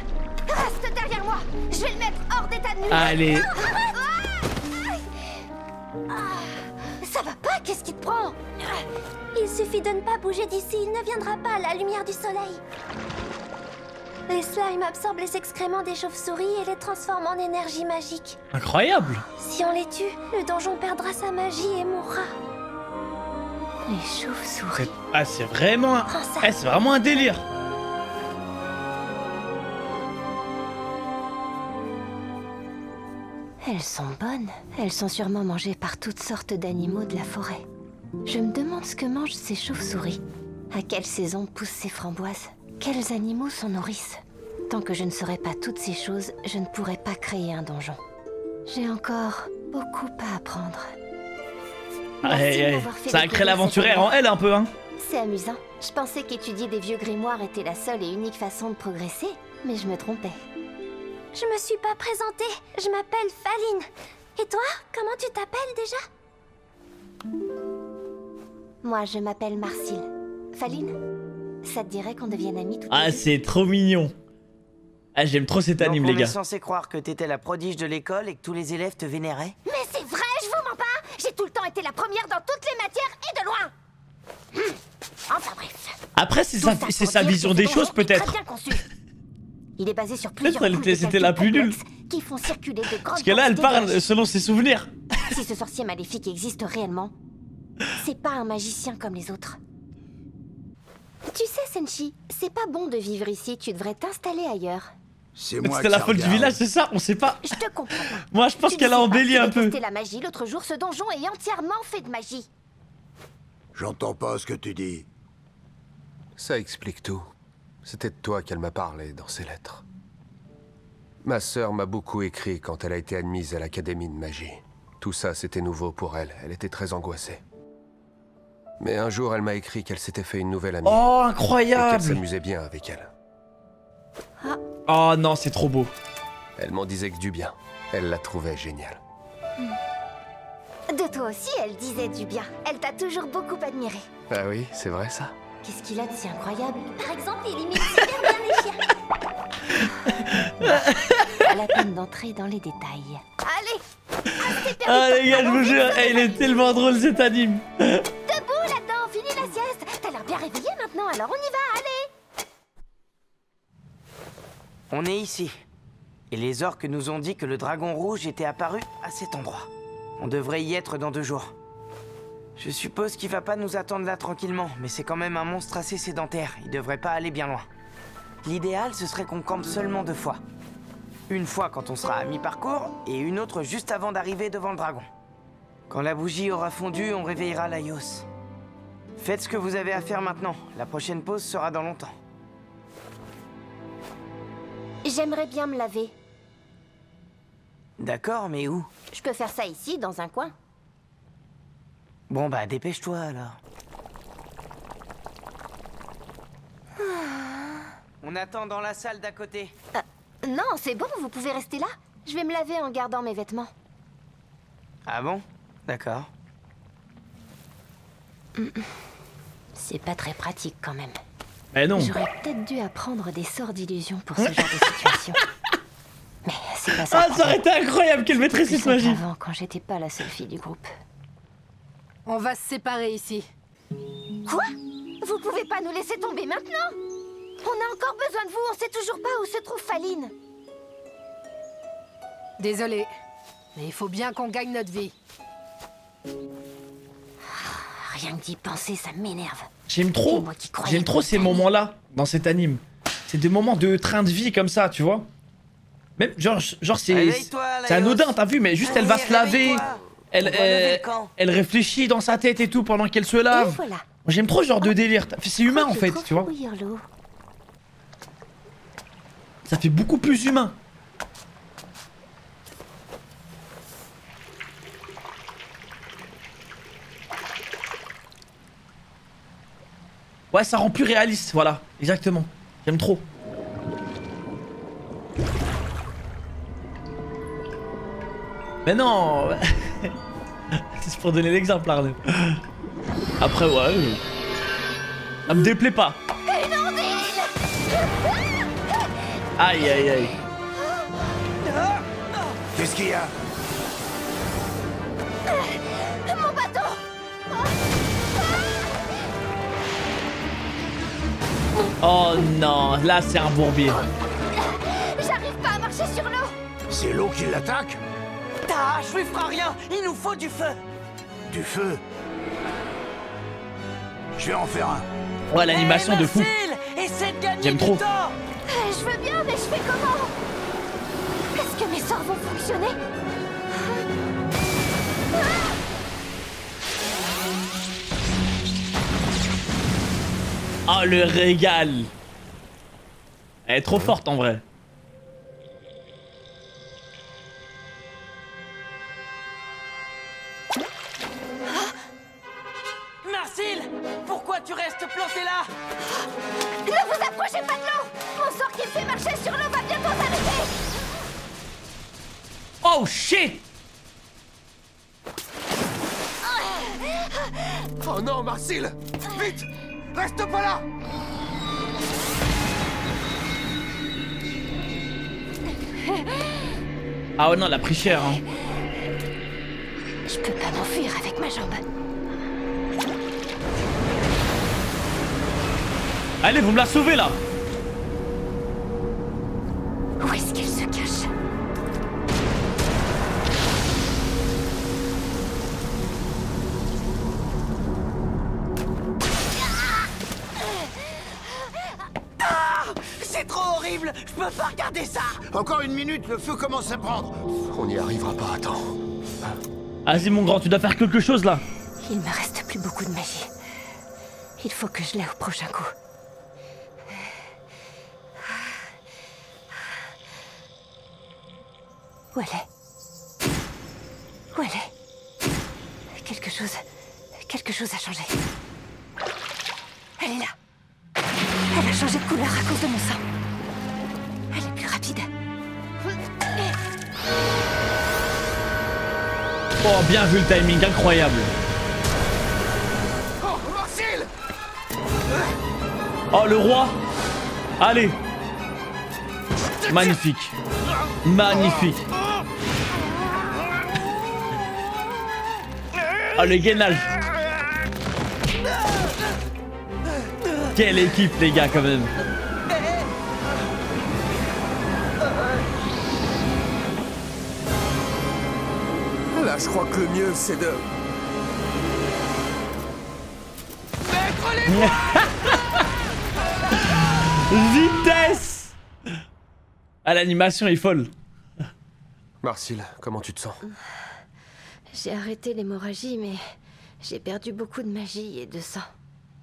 Reste derrière moi! Je vais le mettre hors d'état de nuire! Allez! Ça va pas? Qu'est-ce qui te prend? Il suffit de ne pas bouger d'ici, il ne viendra pas à la lumière du soleil. Les slimes absorbent les excréments des chauves-souris et les transforment en énergie magique. Incroyable! Si on les tue, le donjon perdra sa magie et mourra. Les chauves-souris... Ah, c'est vraiment... c'est vraiment un délire! Elles sont bonnes. Elles sont sûrement mangées par toutes sortes d'animaux de la forêt. Je me demande ce que mangent ces chauves-souris. À quelle saison poussent ces framboises? Quels animaux s'en nourrissent? Tant que je ne saurai pas toutes ces choses, je ne pourrai pas créer un donjon. J'ai encore beaucoup à apprendre. Ça a créé l'aventurière en elle un peu, hein. C'est amusant. Je pensais qu'étudier des vieux grimoires était la seule et unique façon de progresser, mais je me trompais. Je me suis pas présentée. Je m'appelle Faline. Et toi, comment tu t'appelles déjà? Moi, je m'appelle Marcille. Faline, ça te dirait qu'on devienne amis tout de Ah, c'est trop mignon. Ah, j'aime trop cet anime, les gars. On est censé croire que t'étais la prodige de l'école et que tous les élèves te vénéraient? Mais c'est vrai, je vous mens pas. J'ai tout le temps été la première dans toutes les matières et de loin. Enfin bref. Après, c'est sa vision des choses, peut-être. Il est basé sur plusieurs c'était la plus nulle. Qui font circuler de grandes Parce que là, elle parle selon ses souvenirs. Si ce sorcier maléfique existe réellement, c'est pas un magicien comme les autres. Tu sais, Senshi, c'est pas bon de vivre ici, tu devrais t'installer ailleurs. C'est moi C'était la folle du village, c'est ça? On sait pas. Je te comprends pas. Moi, je pense qu'elle a embelli un peu. C'était la magie l'autre jour, ce donjon est entièrement fait de magie. J'entends pas ce que tu dis. Ça explique tout. C'était de toi qu'elle m'a parlé dans ses lettres. Ma sœur m'a beaucoup écrit quand elle a été admise à l'académie de magie. Tout ça, c'était nouveau pour elle. Elle était très angoissée. Mais un jour, elle m'a écrit qu'elle s'était fait une nouvelle amie. Oh, incroyable! Et qu'elle s'amusait bien avec elle. Oh non, c'est trop beau. Elle m'en disait que du bien. Elle la trouvait géniale. De toi aussi, elle disait du bien. Elle t'a toujours beaucoup admiré. Ah oui, c'est vrai ça? Qu'est-ce qu'il a de si incroyable? Par exemple, il imite super bien les chiens. Pas la peine d'entrer dans les détails. Allez! Ah les gars, je vous jure, il est tellement drôle cet anime. Debout là-dedans, finis la sieste. T'as l'air bien réveillé maintenant, alors on y va, allez! On est ici. Et les orques nous ont dit que le dragon rouge était apparu à cet endroit. On devrait y être dans 2 jours. Je suppose qu'il va pas nous attendre là tranquillement, mais c'est quand même un monstre assez sédentaire. Il devrait pas aller bien loin. L'idéal, ce serait qu'on campe seulement 2 fois. Une fois quand on sera à mi-parcours, et une autre juste avant d'arriver devant le dragon. Quand la bougie aura fondu, on réveillera Laios. Faites ce que vous avez à faire maintenant. La prochaine pause sera dans longtemps. J'aimerais bien me laver. D'accord, mais où? Je peux faire ça ici, dans un coin. Bon bah, dépêche-toi alors. On attend dans la salle d'à côté. Non, c'est bon, vous pouvez rester là. Je vais me laver en gardant mes vêtements. Ah bon? D'accord. C'est pas très pratique quand même. Eh non. J'aurais peut-être dû apprendre des sorts d'illusion pour ce genre de situation. Mais c'est pas ça. Ah, ça aurait été incroyable qu'elle maîtrise cette magie. Avant, quand j'étais pas la seule fille du groupe. On va se séparer ici. Quoi? Vous pouvez pas nous laisser tomber maintenant? On a encore besoin de vous, on sait toujours pas où se trouve Faline. Désolé, mais il faut bien qu'on gagne notre vie. Rien que d'y penser, ça m'énerve. J'aime trop ces moments-là dans cet anime. C'est des moments de train de vie comme ça, tu vois. Même genre c'est anodin, t'as vu, mais juste elle va se laver. Elle réfléchit dans sa tête et tout pendant qu'elle se lave. Voilà. J'aime trop ce genre de délire. C'est humain en fait, tu vois. Ça fait beaucoup plus humain. Ouais, ça rend plus réaliste, voilà, exactement. J'aime trop. Mais non. C'est pour donner l'exemple, Arnaud. Après, ouais. Ça me déplaît pas. Aïe, aïe, aïe. Qu'est-ce qu'il y a? Mon bateau. Oh non, là c'est un bourbier. J'arrive pas à marcher sur l'eau. C'est l'eau qui l'attaque? Ah, je lui ferai rien. Il nous faut du feu. Du feu? Je vais en faire un. Ouais, l'animation de fou. J'aime trop. Je veux bien, mais je fais comment? Est-ce que mes sorts vont fonctionner? Oh, le régal. Elle est trop forte en vrai. Marcille, pourquoi tu restes planté là? Ne vous approchez pas de l'eau. Mon sort qui me fait marcher sur l'eau va bientôt s'arrêter. Oh shit. Oh non, Marcille! Vite! Reste pas là! Ah ouais, non, elle a pris cher, hein. Je peux pas m'enfuir avec ma jambe. Allez, vous me la sauvez là. Où est-ce qu'elle se cache? C'est trop horrible. Je peux pas regarder ça. Encore une minute, le feu commence à prendre. On n'y arrivera pas, attends. Vas-y mon grand, tu dois faire quelque chose là. Il me reste plus beaucoup de magie. Il faut que je l'aie au prochain coup. Où elle est? Où elle est? Quelque chose a changé. Elle est là. Elle a changé de couleur à cause de mon sang. Elle est plus rapide. Oh, bien vu le timing, incroyable. Oh, Marcille! Oh, le roi. Allez. Magnifique. Magnifique. Oh, le gainage. Quelle équipe, les gars, quand même. Là, je crois que le mieux, c'est de... Mettre les Vitesse. Ah, l'animation est folle. Marcille, comment tu te sens? J'ai arrêté l'hémorragie, mais j'ai perdu beaucoup de magie et de sang.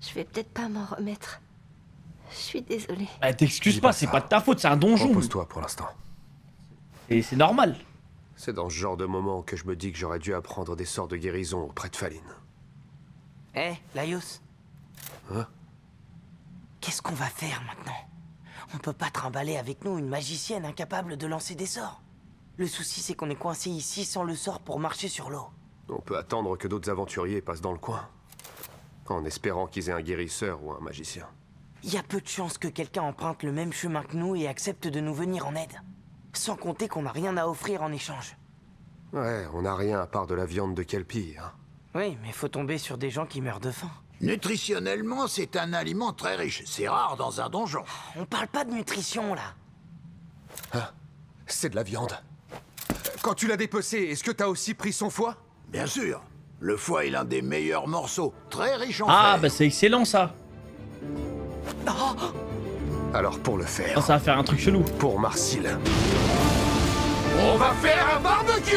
Je vais peut-être pas m'en remettre. Je suis désolée. Bah, t'excuses pas, c'est pas de ta faute, c'est un donjon. Repose-toi pour l'instant. Et c'est normal. C'est dans ce genre de moment que je me dis que j'aurais dû apprendre des sorts de guérison auprès de Faline. Hé, Laios. Hein? Qu'est-ce qu'on va faire maintenant? On peut pas trimballer avec nous une magicienne incapable de lancer des sorts. Le souci, c'est qu'on est coincé ici sans le sort pour marcher sur l'eau. On peut attendre que d'autres aventuriers passent dans le coin. En espérant qu'ils aient un guérisseur ou un magicien. Il y a peu de chances que quelqu'un emprunte le même chemin que nous et accepte de nous venir en aide. Sans compter qu'on n'a rien à offrir en échange. Ouais, on n'a rien à part de la viande de Kelpie, hein. Oui, mais faut tomber sur des gens qui meurent de faim. Nutritionnellement, c'est un aliment très riche. C'est rare dans un donjon. On parle pas de nutrition, là. Hein? C'est de la viande. Quand tu l'as dépecé, est-ce que t'as aussi pris son foie? Bien sûr. Le foie est l'un des meilleurs morceaux. Très riche en fer. Ah, bah c'est excellent, ça. Alors, pour le faire... Oh, ça va faire un truc chelou. Pour Marcille. On va faire un barbecue!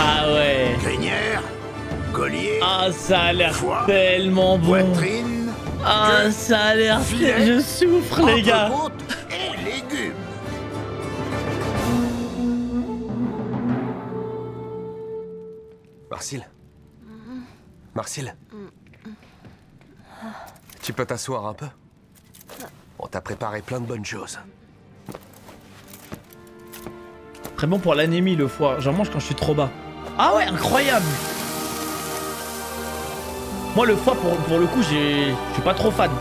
Ah ouais. Crinière, collier. Ah, ça a l'air tellement bon. Poitrine. Ah, queue, ça a l'air... filet, Je souffre, les gars. entrecôte et légumes. Marcille. Marcille. Tu peux t'asseoir un peu? On t'a préparé plein de bonnes choses. Très bon pour l'anémie, le foie. J'en mange quand je suis trop bas. Ah ouais, incroyable. Moi, le foie, pour le coup, je suis pas trop fan.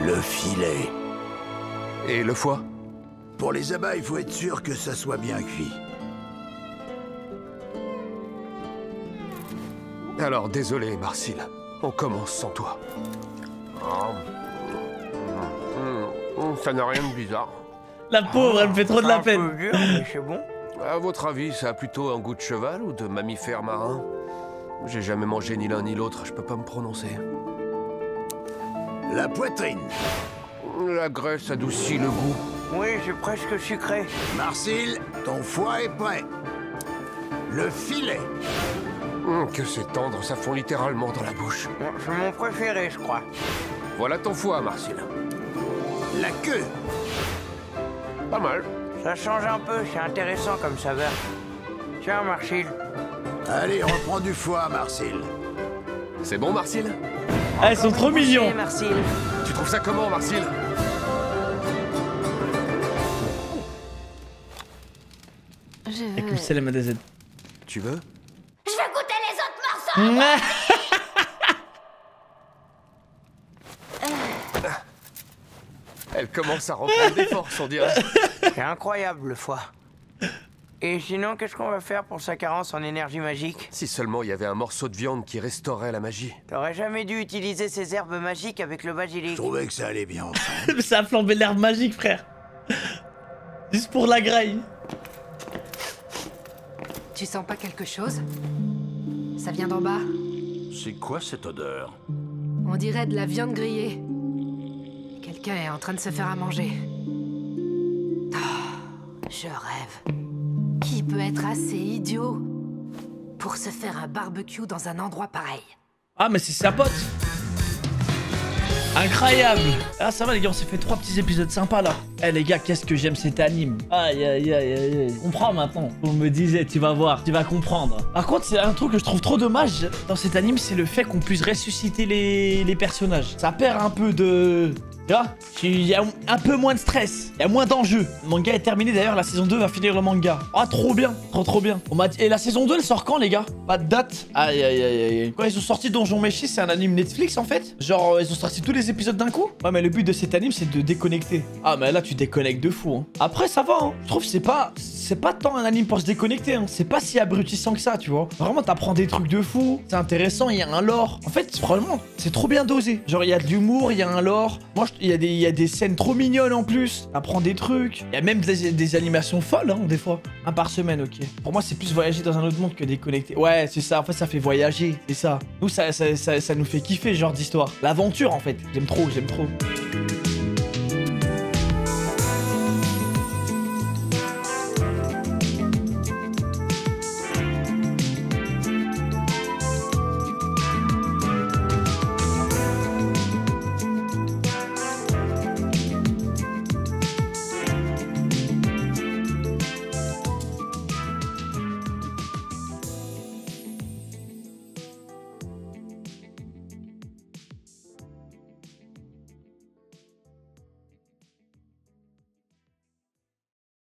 Le filet. Et le foie? Pour les abats, il faut être sûr que ça soit bien cuit. Alors, désolé, Marcille. On commence sans toi. Ça n'a rien de bizarre. La pauvre, elle me fait trop de la peine. C'est bon. À votre avis, ça a plutôt un goût de cheval ou de mammifère marin? J'ai jamais mangé ni l'un ni l'autre, je peux pas me prononcer. La poitrine. La graisse adoucit le goût. Oui, c'est presque sucré. Marcille, ton foie est prêt. Le filet. Que c'est tendre, ça fond littéralement dans la bouche. C'est mon préféré, je crois. Voilà ton foie, Marcille. La queue. Pas mal. Ça change un peu, c'est intéressant comme saveur. Tiens, Marcille. Allez, reprends du foie, Marcille. C'est bon, Marcille? Ah, ils sont trop mignons. Marcille. Tu trouves ça comment, Marcille? Avec le sel et MDZ. Tu veux? Je veux goûter les autres morceaux. Elle commence à reprendre des forces, on dirait. C'est incroyable, le foie. Et sinon, qu'est-ce qu'on va faire pour sa carence en énergie magique? Si seulement il y avait un morceau de viande qui restaurait la magie. T'aurais jamais dû utiliser ces herbes magiques avec le basilic. Je trouvais que ça allait bien ensemble. Ça a flambé l'herbe magique, frère. Juste pour la graille. Tu sens pas quelque chose? Ça vient d'en bas. C'est quoi cette odeur? On dirait de la viande grillée. Quelqu'un est en train de se faire à manger. Oh, je rêve. Qui peut être assez idiot pour se faire un barbecue dans un endroit pareil? Ah, mais c'est sa pote. Incroyable. Ah, ça va, les gars, on s'est fait 3 petits épisodes sympas, là. Eh, les gars, qu'est-ce que j'aime cet anime. Aïe, aïe, aïe, aïe, aïe. On comprend maintenant. On me disait, tu vas voir, tu vas comprendre. Par contre, c'est un truc que je trouve trop dommage dans cet anime, c'est le fait qu'on puisse ressusciter les personnages. Ça perd un peu de... Tu vois, il y a un peu moins de stress, il y a moins d'enjeux. Le manga est terminé, d'ailleurs, la saison 2 va finir le manga. Ah, trop bien, trop bien. On m'a dit... Et la saison 2, elle sort quand, les gars? Pas de date. Aïe, aïe, aïe, aïe. Quoi, ils ont sorti Donjon Meshi, c'est un anime Netflix, en fait? Genre, ils ont sorti tous les épisodes d'un coup? Ouais, mais le but de cet anime, c'est de déconnecter. Ah, mais là, tu déconnectes de fou, hein. Après, ça va, hein. Je trouve que c'est pas tant un anime pour se déconnecter, hein. C'est pas si abrutissant que ça, tu vois. Vraiment, t'apprends des trucs de fou. C'est intéressant, il y a un lore. En fait, franchement, c'est trop bien dosé. Genre, il y a de l'humour, il y a un lore. Moi, il y a des scènes trop mignonnes en plus. T'apprends des trucs. Il y a même des animations folles, hein, des fois. Un par semaine, ok. Pour moi, c'est plus voyager dans un autre monde que déconnecter. Ouais, c'est ça. En fait, ça fait voyager. C'est ça. Nous, ça nous fait kiffer, ce genre d'histoire. L'aventure, en fait. J'aime trop, j'aime trop.